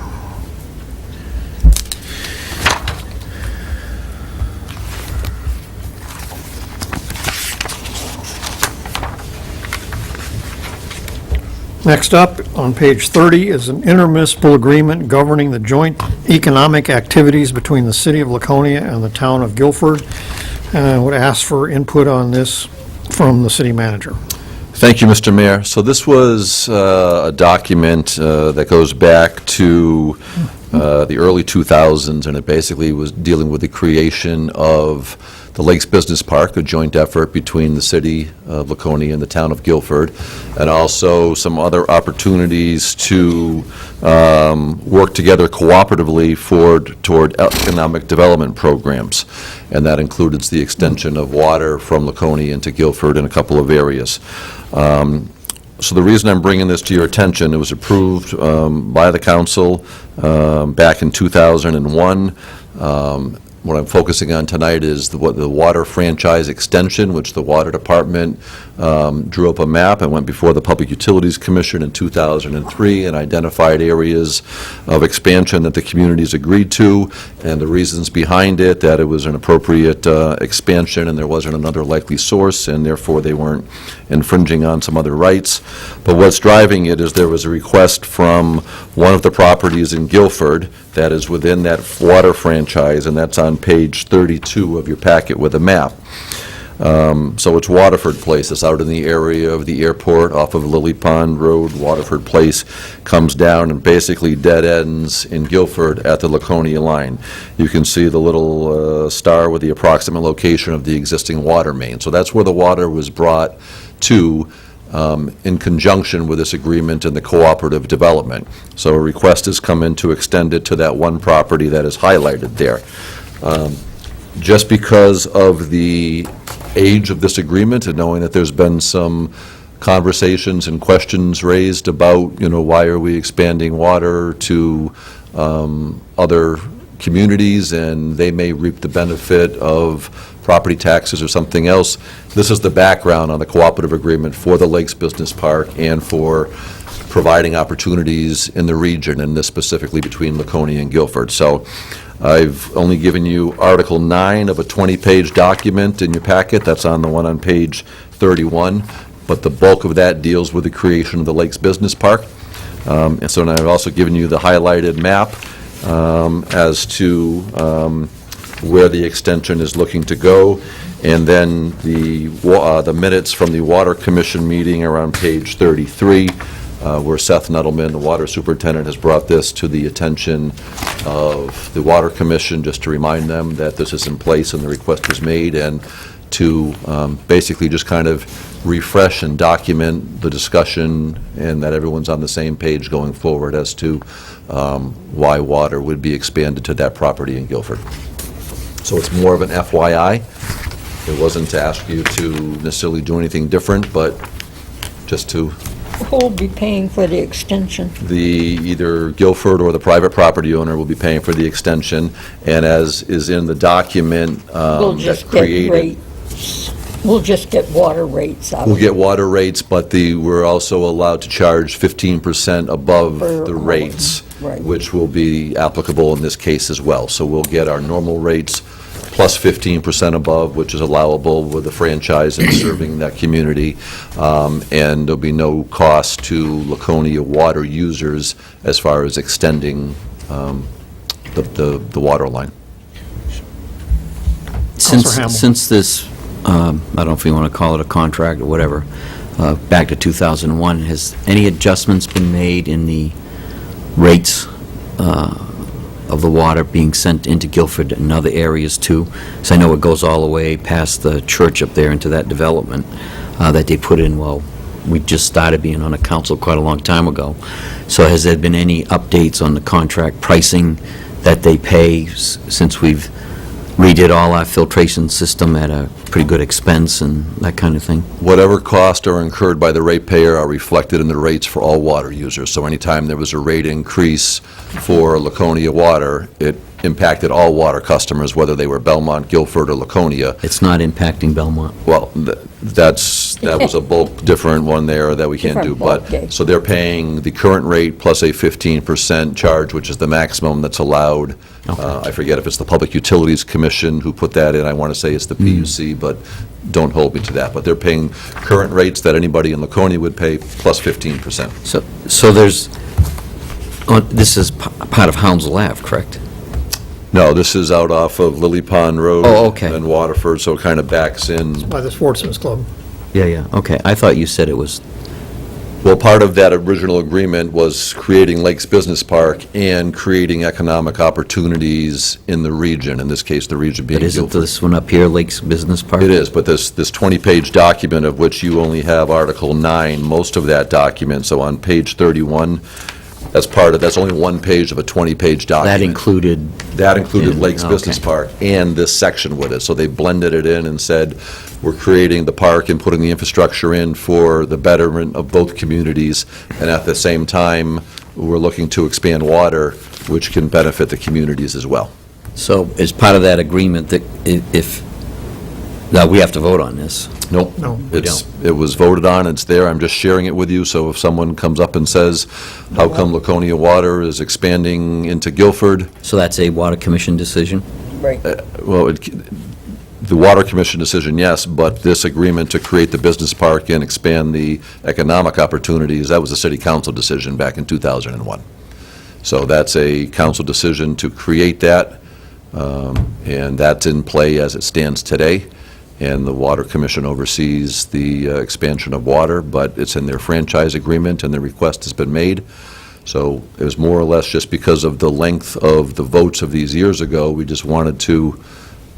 B: Next up, on page 30, is an intermunicipal agreement governing the joint economic activities between the City of Laconia and the Town of Guilford. And I would ask for input on this from the city manager.
I: Thank you, Mr. Mayor. So this was a document that goes back to the early 2000s, and it basically was dealing with the creation of the Lakes Business Park, a joint effort between the city of Laconia and the town of Guilford, and also some other opportunities to work together cooperatively toward economic development programs. And that includes the extension of water from Laconia into Guilford in a couple of areas. So the reason I'm bringing this to your attention, it was approved by the council back in 2001. What I'm focusing on tonight is the water franchise extension, which the Water Department drew up a map and went before the Public Utilities Commission in 2003 and identified areas of expansion that the communities agreed to, and the reasons behind it, that it was an appropriate expansion and there wasn't another likely source, and therefore they weren't infringing on some other rights. But what's driving it is there was a request from one of the properties in Guilford that is within that water franchise, and that's on page 32 of your packet with a map. So it's Waterford Place. It's out in the area of the airport off of Lily Pond Road. Waterford Place comes down and basically dead ends in Guilford at the Laconia line. You can see the little star with the approximate location of the existing water main. So that's where the water was brought to in conjunction with this agreement and the cooperative development. So a request has come in to extend it to that one property that is highlighted there. Just because of the age of this agreement and knowing that there's been some conversations and questions raised about, why are we expanding water to other communities and they may reap the benefit of property taxes or something else. This is the background on the cooperative agreement for the Lakes Business Park and for providing opportunities in the region, and this specifically between Laconia and Guilford. So I've only given you Article 9 of a 20-page document in your packet. That's on the one on page 31. But the bulk of that deals with the creation of the Lakes Business Park. And so now I've also given you the highlighted map as to where the extension is looking to go. And then the minutes from the Water Commission meeting are on page 33. Where Seth Nuttleman, the water superintendent, has brought this to the attention of the Water Commission, just to remind them that this is in place and the request was made, and to basically just kind of refresh and document the discussion and that everyone's on the same page going forward as to why water would be expanded to that property in Guilford. So it's more of an FYI. It wasn't to ask you to necessarily do anything different, but just to...
C: Who will be paying for the extension?
I: Either Guilford or the private property owner will be paying for the extension, and as is in the document
C: We'll
I: that
C: just get
I: created...
C: rates. We'll just get water rates out
I: We'll
C: of
I: get
C: it.
I: water rates, but we're also allowed to charge 15% above the rates,
C: Right.
I: which will be applicable in this case as well. So we'll get our normal rates plus 15% above, which is allowable with the franchise and serving that community. And there'll be no cost to Laconia water users as far as extending the water line.
B: Counselor Hamel.
F: Since this, I don't know if you want to call it a contract or whatever, back to 2001, has any adjustments been made in the rates of the water being sent into Guilford and other areas too. So I know it goes all the way past the church up there into that development that they put in, well, we just started being on a council quite a long time ago. So has there been any updates on the contract pricing that they pay since we've redid all our filtration system at a pretty good expense and that kind of thing?
I: Whatever costs are incurred by the ratepayer are reflected in the rates for all water users. So anytime there was a rate increase for Laconia water, it impacted all water customers, whether they were Belmont, Guilford, or Laconia.
F: It's not impacting Belmont.
I: Well, that was a bulk different one there that we can't do.
C: Different bulk, okay.
I: But, so they're paying the current rate plus a 15% charge, which is the maximum that's allowed. I forget if it's the Public Utilities Commission who put that in. I want to say it's the PUC, but don't hold me to that. But they're paying current rates that anybody in Laconia would pay plus 15%.
F: So there's, this is part of Hounslow Ave, correct?
I: No, this is out off of Lily Pond Road.
F: Oh, okay.
I: And Waterford, so it kind of backs in.
B: By the Sportsman's Club.
F: Yeah, okay. I thought you said it was,
I: Well, part of that original agreement was creating Lakes Business Park and creating economic opportunities in the region, in this case, the region being
F: but isn't
I: Guilford.
F: this one up here, Lakes Business Park?
I: It is, but this 20-page document, of which you only have Article 9, most of that document, so on page 31, that's only one page of a 20-page document.
F: That included...
I: Lakes Business
F: Okay.
I: Park and this section with it. So they blended it in and said, we're creating the park and putting the infrastructure in for the betterment of both communities, and at the same time, we're looking to expand water, which can benefit the communities as well.
F: So as part of that agreement, that now we have to vote on this?
I: Nope.
B: No.
F: We don't.
I: It was voted on, it's there, I'm just sharing it with you, so if someone comes up and says, how come Laconia Water is expanding into Guilford?
F: So that's a Water Commission decision?
C: Right.
I: Well, the Water Commission decision, yes, but this agreement to create the business park and expand the economic opportunities, that was a city council decision back in 2001. So that's a council decision to create that, and that's in play as it stands today. And the Water Commission oversees the expansion of water, but it's in their franchise agreement, and the request has been made. So it was more or less just because of the length of the votes of these years ago, we just wanted to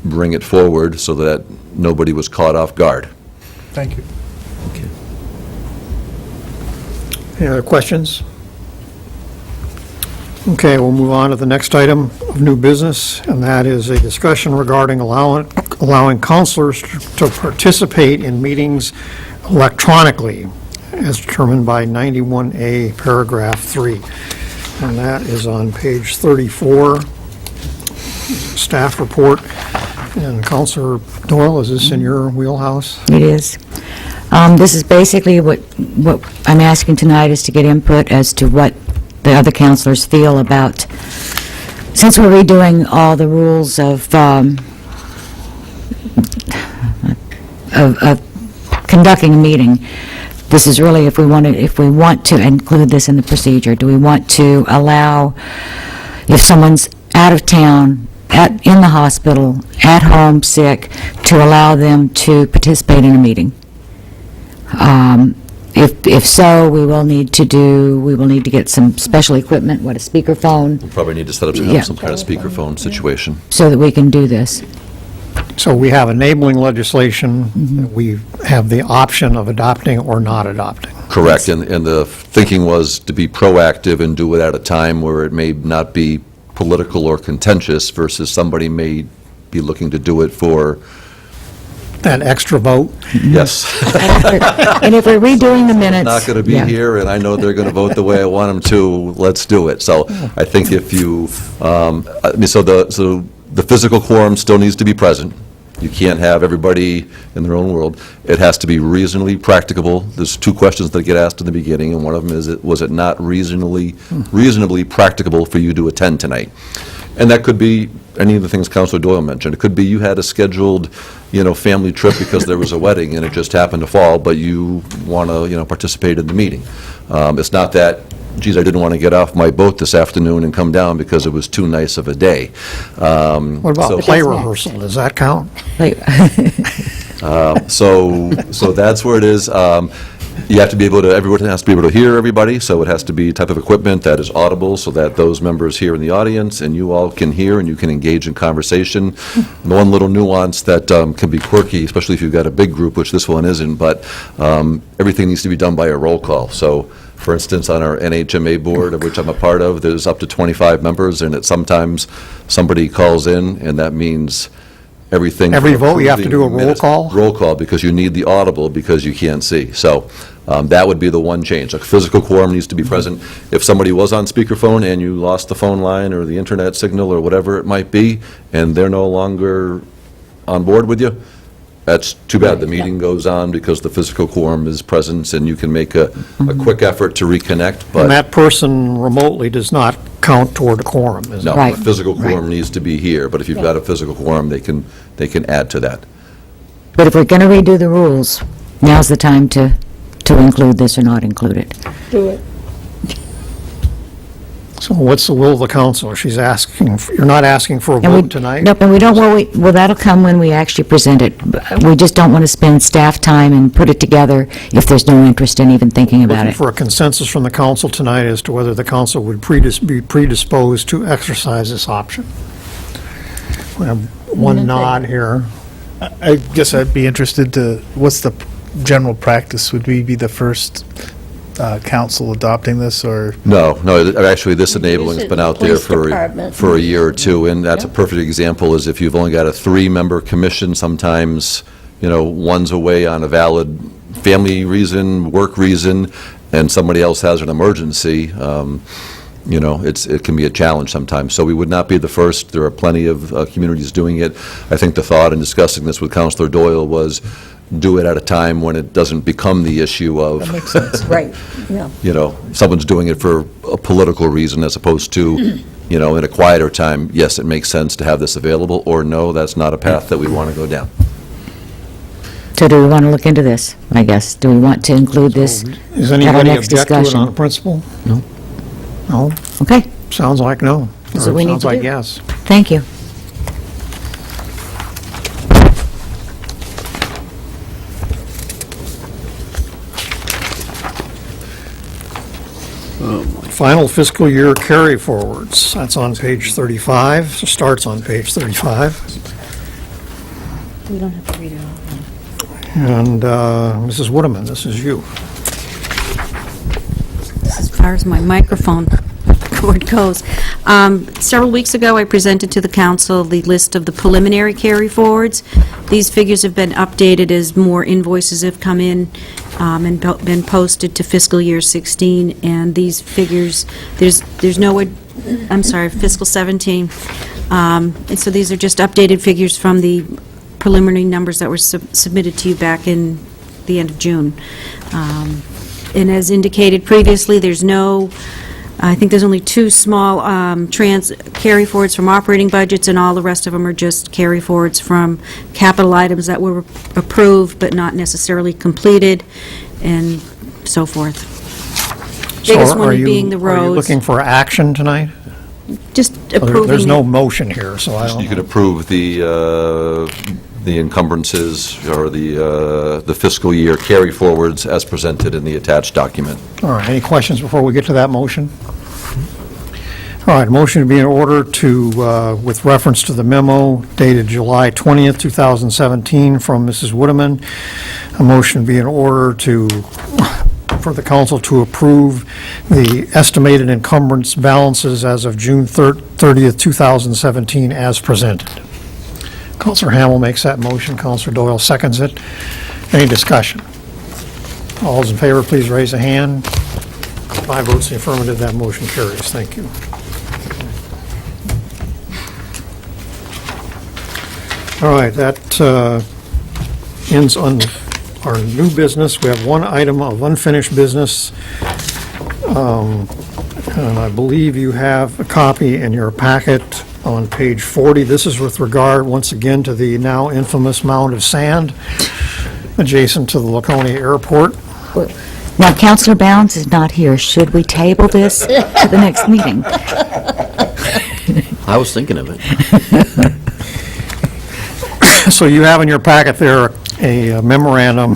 I: bring it forward so that nobody was caught off guard.
H: Thank you.
B: Any other questions? Okay, we'll move on to the next item of new business, and that is a discussion regarding allowing counselors to participate in meetings electronically, as determined by 91A, paragraph 3. And that is on page 34, staff report. And Counselor Doyle, is this in your wheelhouse?
G: It is. This is basically what I'm asking tonight is to get input as to what the other counselors feel about, since we're redoing all the rules of conducting a meeting, this is really if we want to include this in the procedure. Do we want to allow, if someone's out of town, in the hospital, at home, sick, to allow them to participate in a meeting? If so, we will need to get some special equipment, a speakerphone,
I: We'll probably need to set up
G: Yeah.
I: some kind of speakerphone situation.
G: so that we can do this.
B: So we have enabling legislation, we have the option of adopting or not adopting.
I: Correct, and the thinking was to be proactive and do it at a time where it may not be political or contentious versus somebody may be looking to do it for,
B: That extra vote,
I: yes.
G: And if we're redoing the minutes...
I: Not going to be
G: yeah.
I: here, and I know they're going to vote the way I want them to, let's do it. So I think if you, so the physical quorum still needs to be present. You can't have everybody in their own world. It has to be reasonably practicable. There's two questions that get asked in the beginning, and one of them is, was it not reasonably practicable for you to attend tonight? And that could be any of the things Councilor Doyle mentioned. It could be you had a scheduled, family trip because there was a wedding and it just happened to fall, but you want to, participate in the meeting. It's not that, geez, I didn't want to get off my boat this afternoon and come down because it was too nice of a day.
B: what about play rehearsal, does that count?
G: Like-
I: So that's where it is. You have to be able to, everyone has to be able to hear everybody, so it has to be type of equipment that is audible, so that those members here in the audience and you all can hear and you can engage in conversation. The one little nuance that can be quirky, especially if you've got a big group, which this one isn't, but everything needs to be done by a roll call. So, for instance, on our NHMA board, of which I'm a part of, there's up to 25 members, and sometimes somebody calls in, and that means everything.
B: Every
I: from
B: vote, you have to do a
I: approving
B: roll
I: minutes-
B: call?
I: Roll call, because you need the audible, because you can't see. So that would be the one change. A physical quorum needs to be present. If somebody was on speakerphone and you lost the phone line or the internet signal or whatever it might be, and they're no longer on board with you, that's too bad. The meeting goes on because the physical quorum is present, and you can make a quick effort to reconnect,
B: And
I: but
B: that person remotely does not count toward a quorum, is it?
I: no,
G: Right.
I: a physical quorum
G: Right.
I: needs to be here. But if you've got a physical quorum, they can add to that.
G: But if we're going to redo the rules, now's the time to include this or not include it.
C: Do it.
B: So what's the will of the council? She's asking, you're not asking for a
G: And we-
B: vote tonight?
G: Nope, and we don't, well, that'll come when we actually present it. We just don't want to spend staff time and put it together if there's no interest in even thinking about
B: Looking
G: it.
B: for a consensus from the council tonight as to whether the council would be predisposed to exercise this option. We have one nod here.
H: I guess I'd be interested to, what's the general practice? Would we be the first council adopting this, or?
I: No, actually, this enabling's been out there
C: Police department.
I: for a year or two, and that's a perfect example, is if you've only got a 3-member commission, sometimes, one's away on a valid family reason, work reason, and somebody else has an emergency, it can be a challenge sometimes. So we would not be the first. There are plenty of communities doing it. I think the thought in discussing this with Councilor Doyle was do it at a time when it doesn't become the issue of,
H: That makes sense.
C: Right, yeah.
I: Someone's doing it for a political reason as opposed to, in a quieter time, yes, it makes sense to have this available, or no, that's not a path that we want to go down.
G: So do we want to look into this, I guess? Do we want to include this
B: Does
G: at our
B: anybody
G: next
B: object to it
G: discussion?
B: on principle?
F: No.
B: No?
G: Okay,
B: Sounds like no.
G: That's
B: Or
G: what we need
B: Sounds
G: to
B: like
G: do.
B: yes.
G: thank you.
B: Final fiscal year carry forwards. That's on page 35, starts on page 35.
D: We don't have to read it all.
B: And Mrs. Woodman, this is you.
N: As far as my microphone cord goes. Several weeks ago, I presented to the council the list of the preliminary carry forwards. These figures have been updated as more invoices have come in and been posted to fiscal year 16, and these figures, there's no, I'm sorry, fiscal 17. And so these are just updated figures from the preliminary numbers that were submitted to you back in the end of June. And as indicated previously, there's no, I think there's only 2 small carry forwards from operating budgets, and all the rest of them are just carry forwards from capital items that were approved but not necessarily completed, and so forth. Biggest
B: So
N: one
B: are you-
N: being the
B: Are you
N: roads.
B: looking for action tonight?
N: Just
B: There's
N: approving
B: no
N: it.
B: motion here, so I don't
I: You could
B: know.
I: approve the encumbrances or the fiscal year carry forwards as presented in the attached document.
B: All right, any questions before we get to that motion? All right, motion to be in order to, with reference to the memo dated July 20th, 2017 from Mrs. Woodman, a motion to be in order for the council to approve the estimated encumbrance balances as of June 30th, 2017 as presented. Counselor Hamel makes that motion, Counselor Doyle seconds it. Any discussion? All those in favor, please raise a hand. 5 votes in the affirmative, that motion carries. Thank you. All right, that ends on our new business. We have one item of unfinished business. And I believe you have a copy in your packet on page 40. This is with regard, once again, to the now infamous mound of sand adjacent to the Laconia Airport.
G: Now, Counselor Bounds is not here. Should we table this to the next meeting?
F: I was thinking of it.
B: So you have in your packet there a memorandum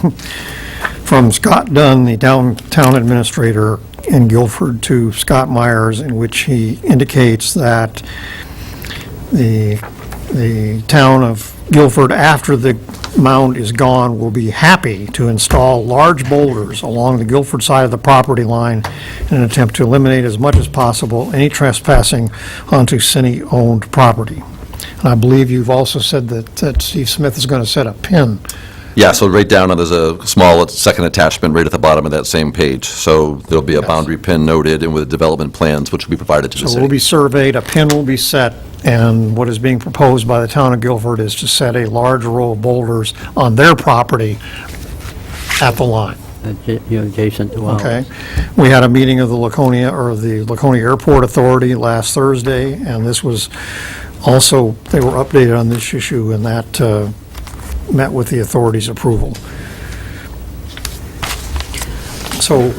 B: from Scott Dunn, the downtown administrator in Guilford, to Scott Myers, in which he indicates that the town of Guilford, after the mound is gone, will be happy to install large boulders along the Guilford side of the property line in an attempt to eliminate as much as possible any trespassing onto city-owned property. And I believe you've also said that Steve Smith is going to set a pin.
I: Yeah, so right down, there's a small second attachment right at the bottom of that same page. So there'll be a boundary pin noted and with development plans, which will be provided to the
B: So it
I: city.
B: will be surveyed, a pin will be set, and what is being proposed by the town of Guilford is to set a large row of boulders on their property at the line.
A: Adjacent to ours.
B: Okay. We had a meeting of the Laconia Airport Authority last Thursday, and this was also, they were updated on this issue, and that met with the authority's approval. So,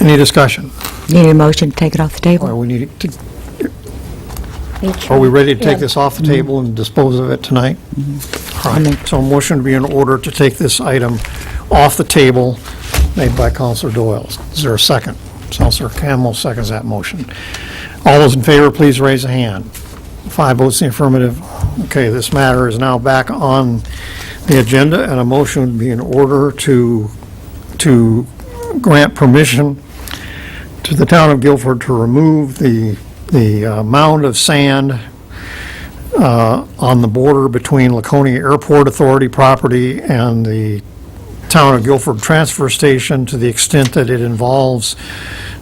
B: any discussion?
G: Need a motion to take it off the table?
B: Or we need to, are we ready to take this off the table and dispose of it tonight? All right, so a motion to be in order to take this item off the table, made by Counselor Doyle. Is there a second? Counselor Campbell seconds that motion. All those in favor, please raise a hand. 5 votes in the affirmative. Okay, this matter is now back on the agenda, and a motion would be in order to grant permission to the town of Guilford to remove the mound of sand on the border between Laconia Airport Authority property and the town of Guilford transfer station, to the extent that it involves,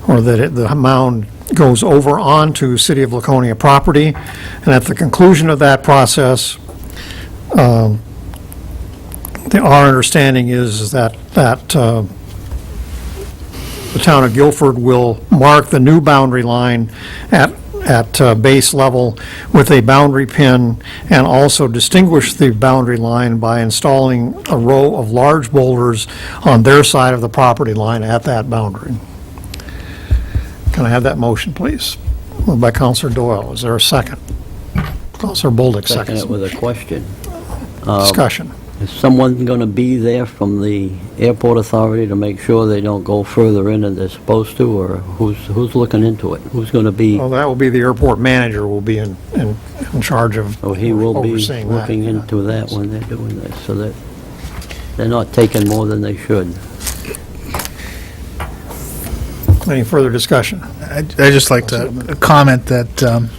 B: or that the mound goes over onto City of Laconia property. And at the conclusion of that process, our understanding is that the town of Guilford will mark the new boundary line at base level with a boundary pin, and also distinguish the boundary line by installing a row of large boulders on their side of the property line at that boundary. Can I have that motion, please? Moved by Counselor Doyle. Is there a second? Counselor Bolduc
A: Second
B: seconds.
A: it with a question.
B: Discussion.
A: Is someone going to be there from the airport authority to make sure they don't go further in than they're supposed to, or who's looking into it? Who's going to be,
B: Well, that will be the airport manager will be in charge of
A: oh, he will be
B: overseeing that.
A: looking into that when they're doing this, so that they're not taking more than they should.
B: Any further discussion?
H: I'd just like to comment that,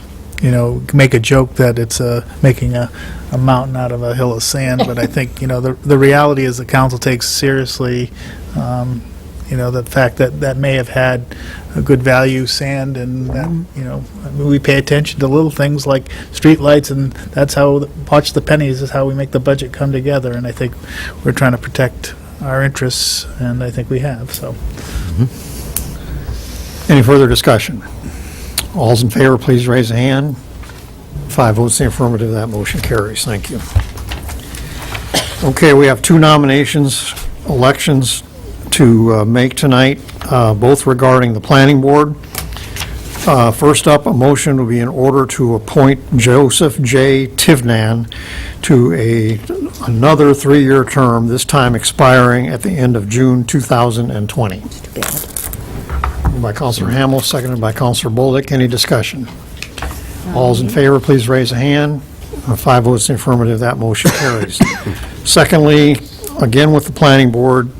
H: make a joke that it's making a mountain out of a hill of sand, but I think, the reality is the council takes seriously, the fact that may have had a good value sand, and that, we pay attention to little things like streetlights, and that's how, watch the pennies is how we make the budget come together, and I think we're trying to protect our interests, and I think we have, so.
B: Any further discussion? All's in favor, please raise a hand. 5 votes in the affirmative, that motion carries. Thank you. Okay, we have 2 nominations, elections to make tonight, both regarding the planning board. First up, a motion will be in order to appoint Joseph J. Tivnan to another 3-year term, this time expiring at the end of June 2020. Moved by Counselor Hamel, seconded by Counselor Bolduc. Any discussion? All's in favor, please raise a hand. 5 votes in the affirmative, that motion carries. Secondly, again with the planning board,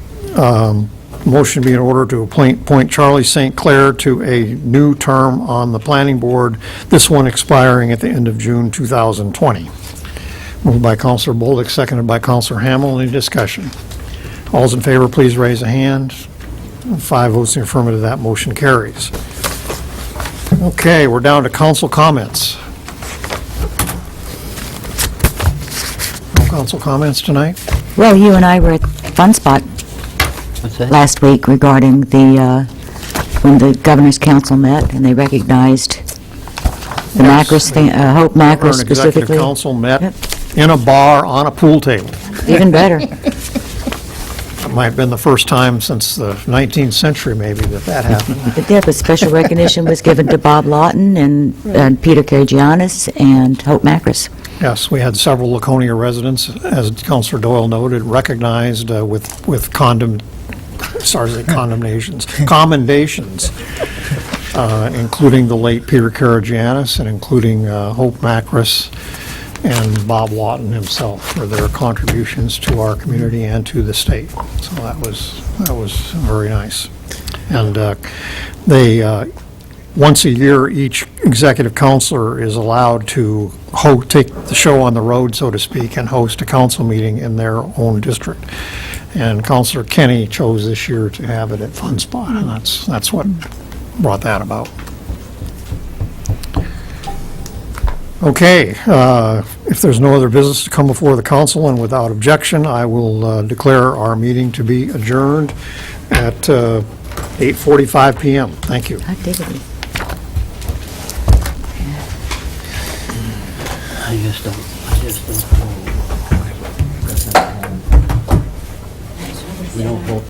B: motion be in order to appoint Charlie St. Clair to a new term on the planning board, this one expiring at the end of June 2020. Moved by Counselor Bolduc, seconded by Counselor Hamel. Any discussion? All's in favor, please raise a hand. 5 votes in the affirmative, that motion carries. Okay, we're down to council comments. No council comments tonight?
G: Well, you and I were at Fun Spot
A: What's that?
G: last week regarding when the Governor's Council met, and they recognized the Macris thing, Hope Macris
B: Our executive
G: specifically.
B: council met
G: Yep.
B: in a bar on a pool table.
G: Even better.
B: might have been the first time since the 19th century, maybe, that happened.
G: Yeah, but special recognition was given to Bob Lawton and Peter Karagianis and Hope Macris.
B: Yes, we had several Laconia residents, as Councilor Doyle noted, recognized with commendations, including the late Peter Karagianis and including Hope Macris and Bob Lawton himself for their contributions to our community and to the state. So that was very nice. And they, once a year, each executive counselor is allowed to take the show on the road, so to speak, and host a council meeting in their own district. And Councilor Kenny chose this year to have it at Fun Spot, and that's what brought that about. Okay, if there's no other business to come before the council and without objection, I will declare our meeting to be adjourned at 8:45 PM. Thank you.
G: Hot diggity.
A: I just don't know. We don't vote.